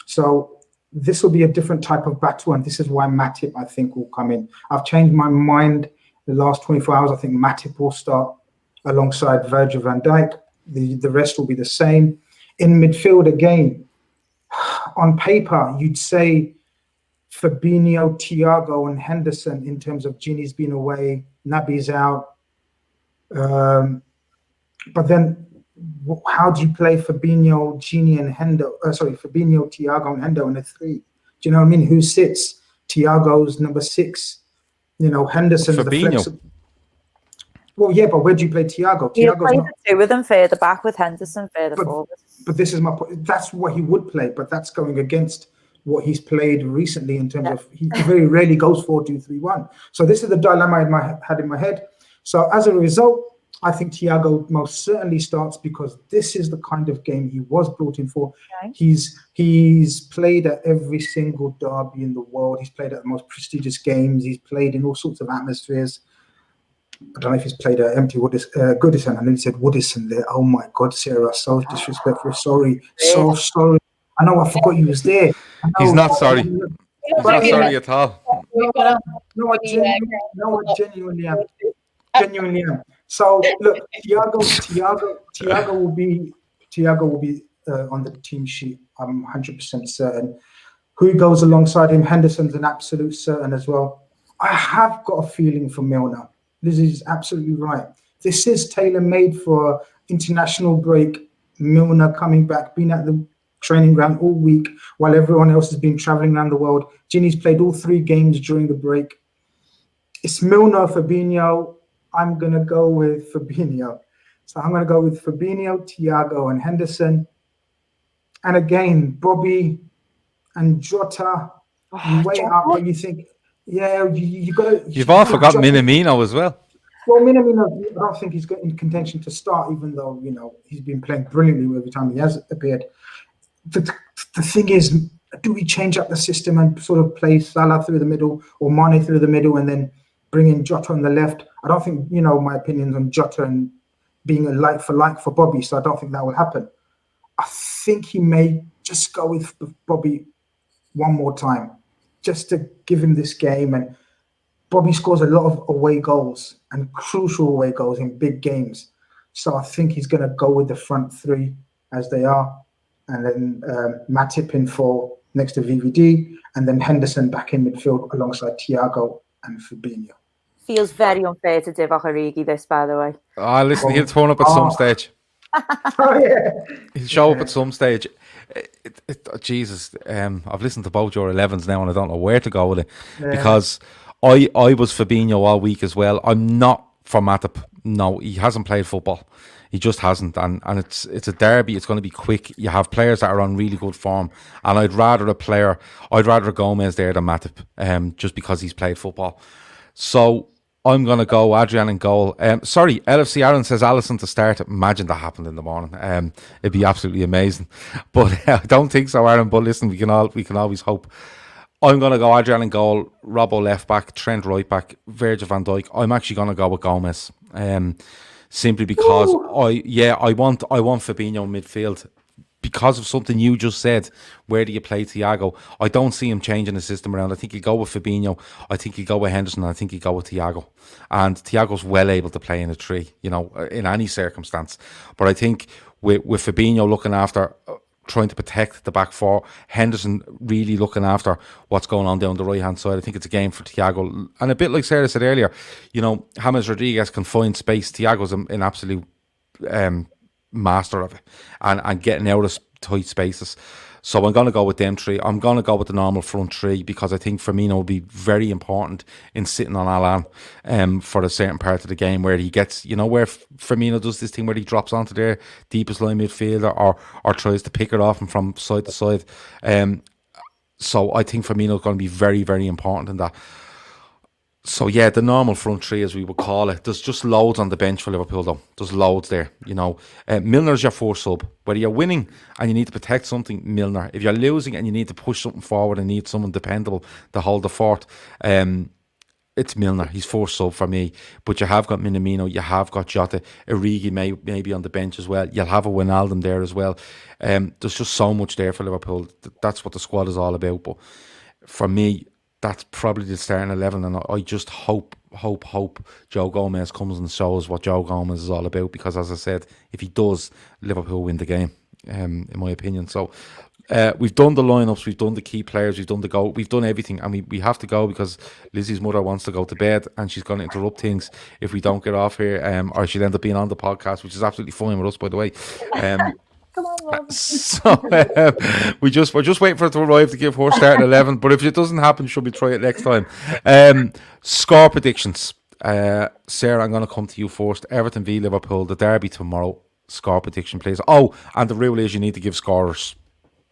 so this will be a different type of battle, and this is why Matip, I think, will come in. I've changed my mind the last 24 hours. I think Matip will start alongside Virgil van Dijk. The rest will be the same. In midfield, again, on paper, you'd say Fabinho, Thiago, and Henderson in terms of Gini's been away, Naby's out. But then how do you play Fabinho, Gini, and Fabinho, Thiago, and Hendo in a 3? Do you know what I mean? Who sits? Thiago's number 6. Henderson's Fabinho. the Well, yeah, but where do you play Thiago? You play the two with them further back with Henderson further forward. But this is my point. That's what he would play, but that's going against what he's played recently in terms of he very rarely goes 4-2-3-1. So this is the dilemma I had in my head. So as a result, I think Thiago most certainly starts because this is the kind of game he was brought in for. Okay. He's played at every single derby in the world. He's played at the most prestigious games. He's played in all sorts of atmospheres. I don't know if he's played at empty Goodison. I nearly said Woodison there. Oh my God, Sarah, so disrespectful. Sorry, so sorry. I know I forgot you was there. He's not sorry. He's not sorry at all. No, I genuinely am. Genuinely am. So look, Thiago will be on the team sheet. I'm 100% certain. Who goes alongside him? Henderson's an absolute certain as well. I have got a feeling for Milner. Lizzie is absolutely right. This is tailor-made for international break. Milner coming back, being at the training ground all week while everyone else has been traveling around the world. Gini's played all 3 games during the break. it's Milner, Fabinho. I'm going to go with Fabinho. So I'm going to go with Fabinho, Thiago, and Henderson. And again, Bobby and Jota. You weigh it up, but you think, yeah, you got to. You've all forgotten Minamino as well. Well, Minamino, I don't think he's got in contention to start, even though he's been playing brilliantly every time he has appeared. The thing is, do we change up the system and sort of play Salah through the middle or Mane through the middle and then bring in Jota on the left? I don't think, my opinions on Jota and being a like for Bobby, so I don't think that will happen. I think he may just go with Bobby one more time, just to give him this game. And Bobby scores a lot of away goals and crucial away goals in big games. So I think he's going to go with the front three as they are. And then Matip in for next to VVD, and then Henderson back in midfield alongside Thiago and Fabinho. Feels very unfair to Divock Origi this, by the way. Listen, he'll turn up at some stage. Oh, yeah. He'll show up at some stage. Jesus, I've listened to both your 11s now and I don't know where to go with it, because I was Fabinho all week as well. I'm not for Matip. No, he hasn't played football. He just hasn't, and it's a derby. It's going to be quick. You have players that are on really good form, and I'd rather Gomez there than Matip, just because he's played football. So I'm going to go Adrian in goal. Sorry, LFC Aaron says Alisson to start. Imagine that happened in the morning. It'd be absolutely amazing, but I don't think so, Aaron. But listen, we can always hope. I'm going to go Adrian in goal, Robbo left back, Trent right back, Virgil van Dijk. I'm actually going to go with Gomez. Simply because I want Fabinho in midfield because of something you just said. Where do you play Thiago? I don't see him changing the system around. I think he'll go with Fabinho. I think he'll go with Henderson. And I think he'll go with Thiago. And Thiago's well able to play in a tree, in any circumstance. But I think with Fabinho looking after, trying to protect the back four, Henderson really looking after what's going on down the right hand side. I think it's a game for Thiago, and a bit like Sarah said earlier, James Rodriguez can find space. Thiago's an absolute master of it and getting out of tight spaces. So I'm going to go with them three. I'm going to go with the normal front three because I think Firmino will be very important in sitting on Alan for a certain part of the game where he gets, where Firmino does this thing where he drops onto their deepest line midfielder or tries to pick it off and from side to side. So I think Firmino is going to be very, very important in that. So yeah, the normal front three, as we would call it. There's just loads on the bench for Liverpool, though. There's loads there, Milner's your fourth sub. Whether you're winning and you need to protect something, Milner. If you're losing and you need to push something forward and need someone dependable to hold the fort, it's Milner. He's fourth sub for me. But you have got Minamino, you have got Jota, Origi maybe on the bench as well. You'll have a Wijnaldum there as well. There's just so much there for Liverpool. That's what the squad is all about. But for me, that's probably the starting 11, and I just hope Joe Gomez comes and shows what Joe Gomez is all about, because as I said, if he does, Liverpool win the game, in my opinion. So we've done the lineups, we've done the key players, we've done the goal, we've done everything, and we have to go because Lizzie's mother wants to go to bed and she's going to interrupt things if we don't get off here, or she'll end up being on the podcast, which is absolutely fine with us, by the way. Come on, Rob. So we're just waiting for it to arrive to give her starting 11. But if it doesn't happen, should we try it next time? Score predictions. Sarah, I'm going to come to you first. Everton v Liverpool, the derby tomorrow. Score prediction, please. Oh, and the rule is you need to give scorers.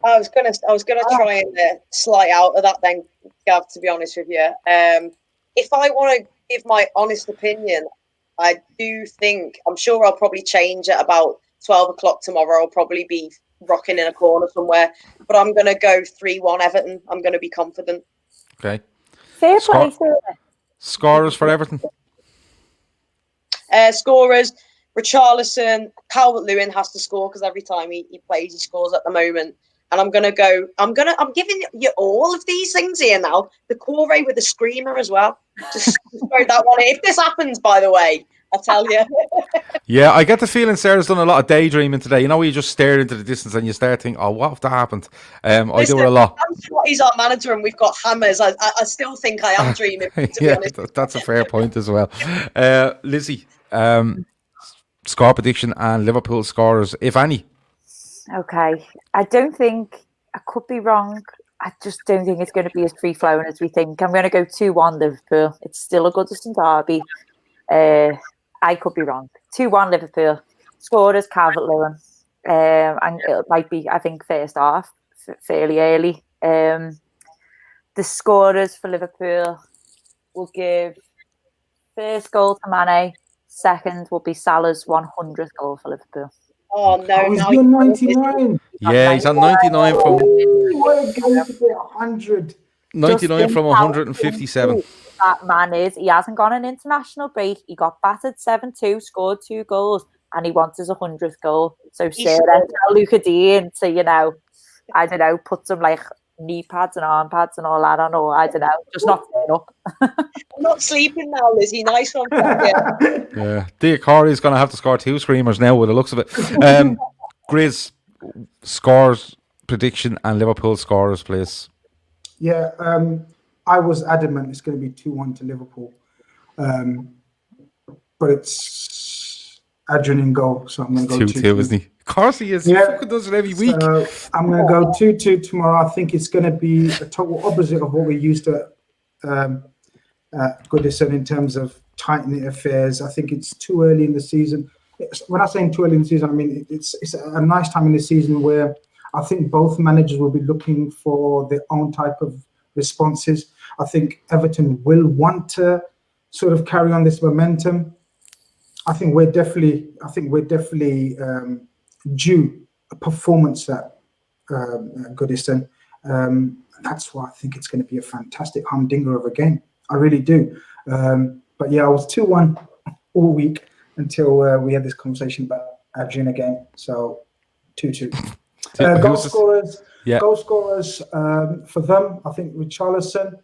I was gonna try and slide out of that then, Gav. To be honest with you, if I want to give my honest opinion, I do think I'm sure I'll probably change it about 12 o'clock tomorrow. I'll probably be rocking in a corner somewhere, but I'm going to go 3-1 Everton. I'm going to be confident. Okay. Fair play, Sarah. Scorers for Everton? Scorers, Richarlison, Calvert-Lewin has to score because every time he plays, he scores at the moment. And I'm giving you all of these things here now. The Corey with the screamer as well. Just throw that one in. If this happens, by the way, I tell you. Yeah, I get the feeling Sarah's done a lot of daydreaming today. Where you just stare into the distance and you start thinking, oh, what if that happened? I do it a lot. He's our manager and we've got hammers. I still think I am dreaming, to be honest. That's a fair point as well. Lizzie, score prediction and Liverpool scorers, if any. Okay. I don't think, I could be wrong, I just don't think it's going to be as free-flowing as we think. I'm going to go 2-1 Liverpool. It's still a Goodison derby. I could be wrong. 2-1 Liverpool. Scorers Calvert-Lewin. And it might be, I think, first half, fairly early. The scorers for Liverpool will give first goal to Mane. Second will be Salah's 100th goal for Liverpool. Oh, no. He's on 99. Yeah, he's on 99 from What a game to get 100. 99 from 157. That man is. He hasn't gone an international break. He got battered 7-2, scored 2 goals, and he wants his 100th goal. So Sarah, tell Luca Dean to, you know, I don't know, put some like knee pads and arm pads and all that on, or I don't know, just not turn up. I'm not sleeping now, Lizzie. Nice one. Yeah. Diakari's going to have to score 2 screamers now with the looks of it. Grizz, scores, prediction, and Liverpool scorers, please. Yeah, I was adamant it's going to be 2-1 to Liverpool. But it's Adrian in goal, so I'm going to go 2-2, isn't he? Of course he is. Yeah. He fucking does it every week. So I'm going to go 2-2 tomorrow. I think it's going to be a total opposite of what we're used to at Goodison in terms of tightening affairs. I think it's too early in the season. When I say too early in the season, I mean it's a nice time in the season where I think both managers will be looking for their own type of responses. I think Everton will want to sort of carry on this momentum. I think we're definitely due a performance at Goodison. That's why I think it's going to be a fantastic humdinger of a game. I really do. But yeah, I was 2-1 all week until we had this conversation about Adrian again. So 2-2. Goal scorers. Yeah. Goal scorers for them, I think Richarlison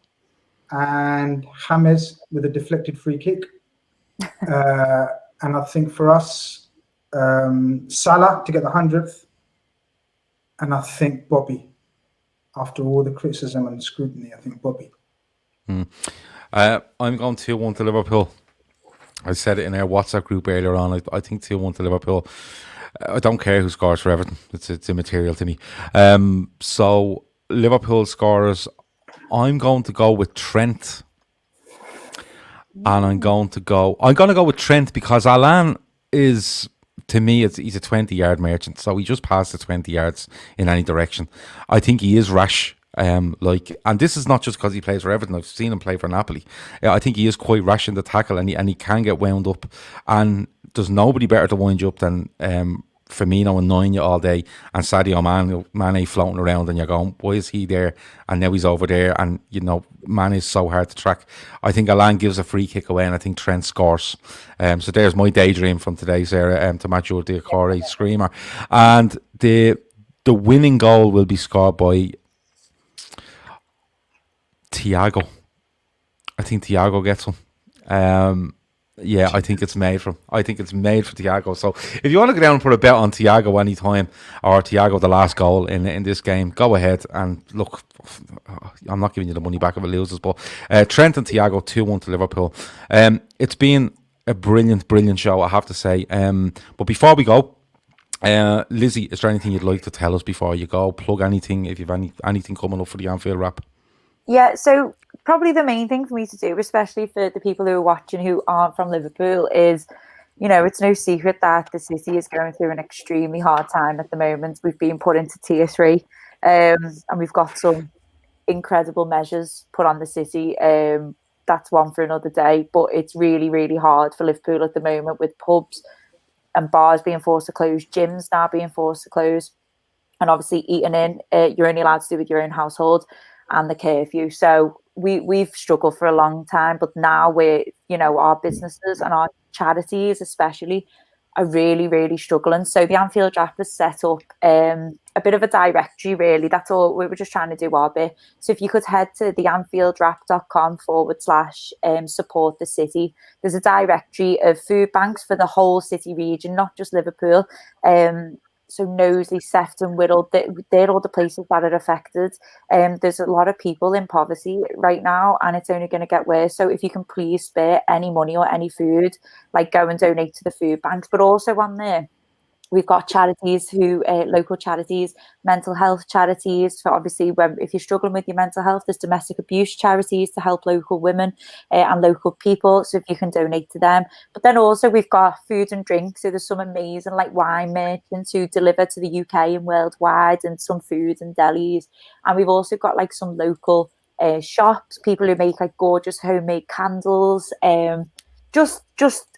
and James with a deflected free kick. And I think for us, Salah to get the 100th. And I think Bobby, after all the criticism and scrutiny, I think Bobby. I'm going 2-1 to Liverpool. I said it in our WhatsApp group earlier on. I think 2-1 to Liverpool. I don't care who scores for Everton. It's immaterial to me. So Liverpool scorers, I'm going to go with Trent. And I'm going to go with Trent because Alan is, to me, he's a 20-yard merchant. So he just passed the 20 yards in any direction. I think he is rash. And this is not just because he plays for Everton. I've seen him play for Napoli. I think he is quite rash in the tackle, and he can get wound up. And there's nobody better to wind you up than Firmino annoying you all day, and Sadio Mane floating around, and you're going, why is he there? And now he's over there, and you know, Mane is so hard to track. I think Alan gives a free kick away, and I think Trent scores. So there's my daydream from today, Sarah, to match your Diakari screamer. And the winning goal will be scored by Thiago. I think Thiago gets one. Yeah, I think it's made for him. I think it's made for Thiago. So if you want to go down and put a bet on Thiago anytime, or Thiago the last goal in this game, go ahead and look. I'm not giving you the money back if it loses, but Trent and Thiago 2-1 to Liverpool. It's been a brilliant show, I have to say. But before we go, Lizzie, is there anything you'd like to tell us before you go? Plug anything if you've anything coming up for the Anfield Wrap. Yeah, so probably the main thing for me to do, especially for the people who are watching who aren't from Liverpool, is, you know, it's no secret that the city is going through an extremely hard time at the moment. We've been put into tier 3, and we've got some incredible measures put on the city. That's one for another day, but it's really hard for Liverpool at the moment, with pubs and bars being forced to close, gyms now being forced to close, and obviously eating in, you're only allowed to do with your own household, and the curfew. So we've struggled for a long time, but now we're, you know, our businesses and our charities especially are really struggling. So the Anfield Wrap has set up a bit of a directory, really. That's all. We were just trying to do our bit. So if you could head to the anfieldwrap.com/ support the city, there's a directory of food banks for the whole city region, not just Liverpool. So Knowsley, Sefton, Whittle, they're all the places that are affected. There's a lot of people in poverty right now, and it's only going to get worse. So if you can please spare any money or any food, like go and donate to the food banks. But also on there, We've got charities local charities, mental health charities. So obviously, if you're struggling with your mental health, there's domestic abuse charities to help local women and local people. So if you can donate to them. But then also we've got food and drink. So there's some amazing like wine merchants who deliver to the UK and worldwide, and some food and delis. And we've also got like some local shops, people who make like gorgeous homemade candles, just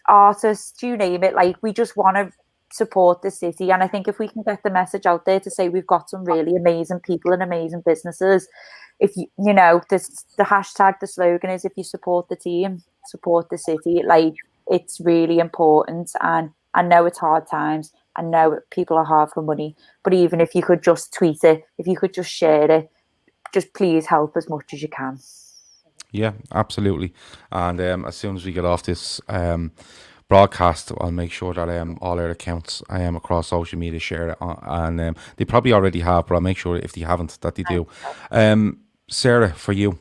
artists, you name it. Like, we just want to support the city, and I think if we can get the message out there to say we've got some really amazing people and amazing businesses, if the hashtag, the slogan is, if you support the team, support the city. Like, it's really important. And I know it's hard times, I know people are hard for money, but even if you could just tweet it, if you could just share it, just please help as much as you can. Yeah, absolutely. And as soon as we get off this broadcast, I'll make sure that all our accounts across social media share it, and they probably already have, but I'll make sure if they haven't that they do. Sarah, for you.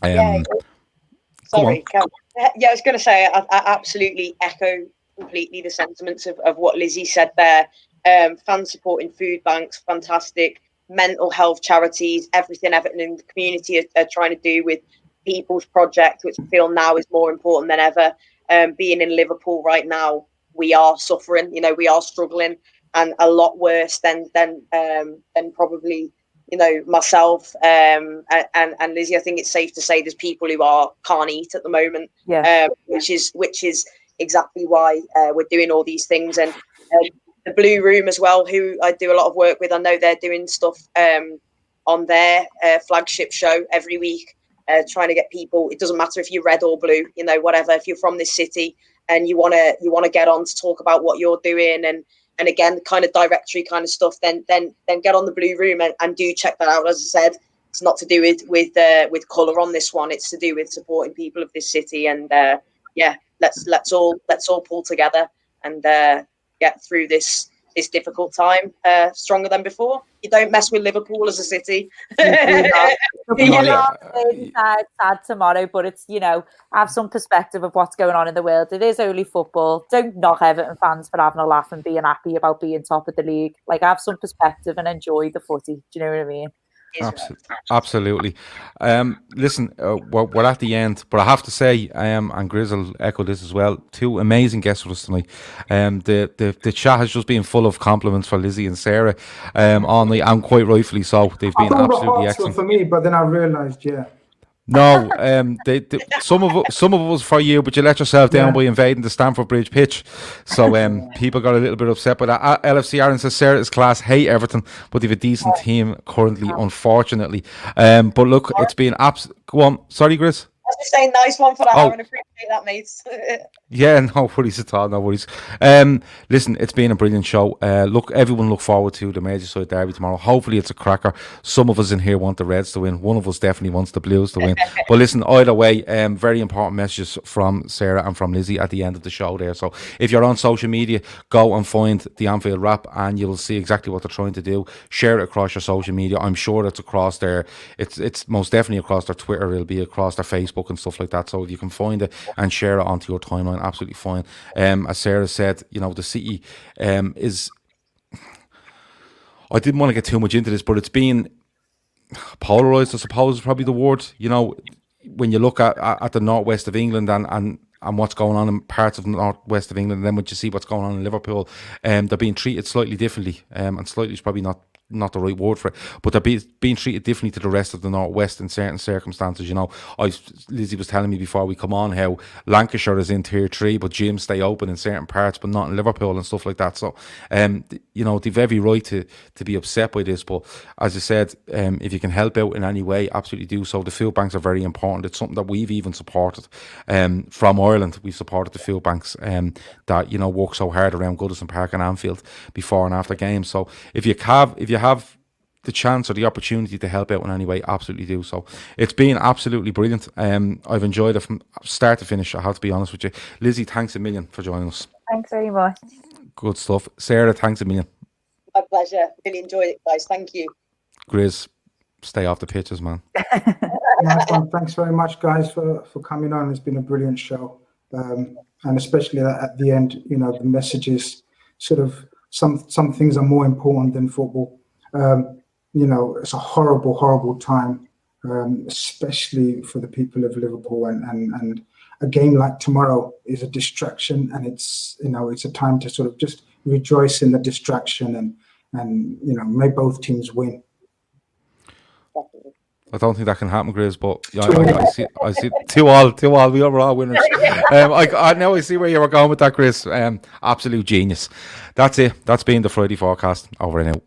Sorry, I was going to say I absolutely echo completely the sentiments of what Lizzie said there. Fans supporting food banks, fantastic. Mental health charities, everything Everton in the community are trying to do with People's Project, which I feel now is more important than ever. Being in Liverpool right now, we are suffering. We are struggling, and a lot worse than probably myself and Lizzie. I think it's safe to say there's people who can't eat at the moment. Yeah. Which is exactly why we're doing all these things. And the Blue Room as well, who I do a lot of work with, I know they're doing stuff on their flagship show every week. Trying to get people, it doesn't matter if you're red or blue, whatever, if you're from this city and you want to get on to talk about what you're doing and again, kind of directory kind of stuff, then get on the Blue Room and do check that out. As I said, it's not to do with colour on this one, it's to do with supporting people of this city. And let's all pull together and get through this difficult time stronger than before. You don't mess with Liverpool as a city. Sad tomorrow, but it's have some perspective of what's going on in the world. It is only football. Don't knock Everton fans for having a laugh and being happy about being top of the league. Like, have some perspective and enjoy the footy. Do you know what I mean? Absolutely. Listen, we're at the end, but I have to say, and Grizz will echo this as well, two amazing guests with us tonight. The chat has just been full of compliments for Lizzie and Sarah on the, and quite rightfully so. They've been absolutely excellent for me, but then I realised, no, some of it was for you, but you let yourself down by invading the Stamford Bridge pitch. So people got a little bit upset by that. LFC Aaron says Sarah is class, hate Everton, but they've a decent team currently, unfortunately. But look, it's been go on. Sorry, Grizz. I was just saying, nice one for that, Aaron. Appreciate that, mates. Yeah, no worries at all, no worries. Listen, it's been a brilliant show. Everyone look forward to the Merseyside Derby tomorrow. Hopefully it's a cracker. Some of us in here want the Reds to win. One of us definitely wants the Blues to win. But listen, either way, very important messages from Sarah and from Lizzie at the end of the show there. So if you're on social media, go and find the Anfield Wrap and you'll see exactly what they're trying to do. Share it across your social media. I'm sure it's across their, it's most definitely across their Twitter. It'll be across their Facebook and stuff like that. So if you can find it and share it onto your timeline, absolutely fine. As Sarah said, the city is, I didn't want to get too much into this, but it's been polarised, I suppose is probably the word. When you look at the northwest of England and what's going on in parts of the northwest of England, and then when you see what's going on in Liverpool, they're being treated slightly differently, and slightly is probably not the right word for it, but they're being treated differently to the rest of the northwest in certain circumstances. Lizzie was telling me before we come on how Lancashire is in tier 3, but gyms stay open in certain parts, but not in Liverpool and stuff like that. So they've every right to be upset by this, but as I said, if you can help out in any way, absolutely do so. The food banks are very important. It's something that we've even supported from Ireland. We've supported the food banks that work so hard around Goodison Park and Anfield before and after games. So if you have the chance or the opportunity to help out in any way, absolutely do so. It's been absolutely brilliant. I've enjoyed it from start to finish, I have to be honest with you. Lizzie, thanks a million for joining us. Thanks very much. Good stuff. Sarah, thanks a million. My pleasure. Really enjoyed it, guys. Thank you. Grizz, stay off the pitches, man. Nice one. Thanks very much, guys, for coming on. It's been a brilliant show. And especially at the end, the messages sort of some things are more important than football. It's a horrible time, especially for the people of Liverpool, and a game like tomorrow is a distraction, and it's a time to sort of just rejoice in the distraction, and may both teams win. I don't think that can happen, Grizz, but I see 2-2. We are all winners. I now I see where you were going with that, Grizz. Absolute genius. That's it. That's been the Friday forecast. Over and out.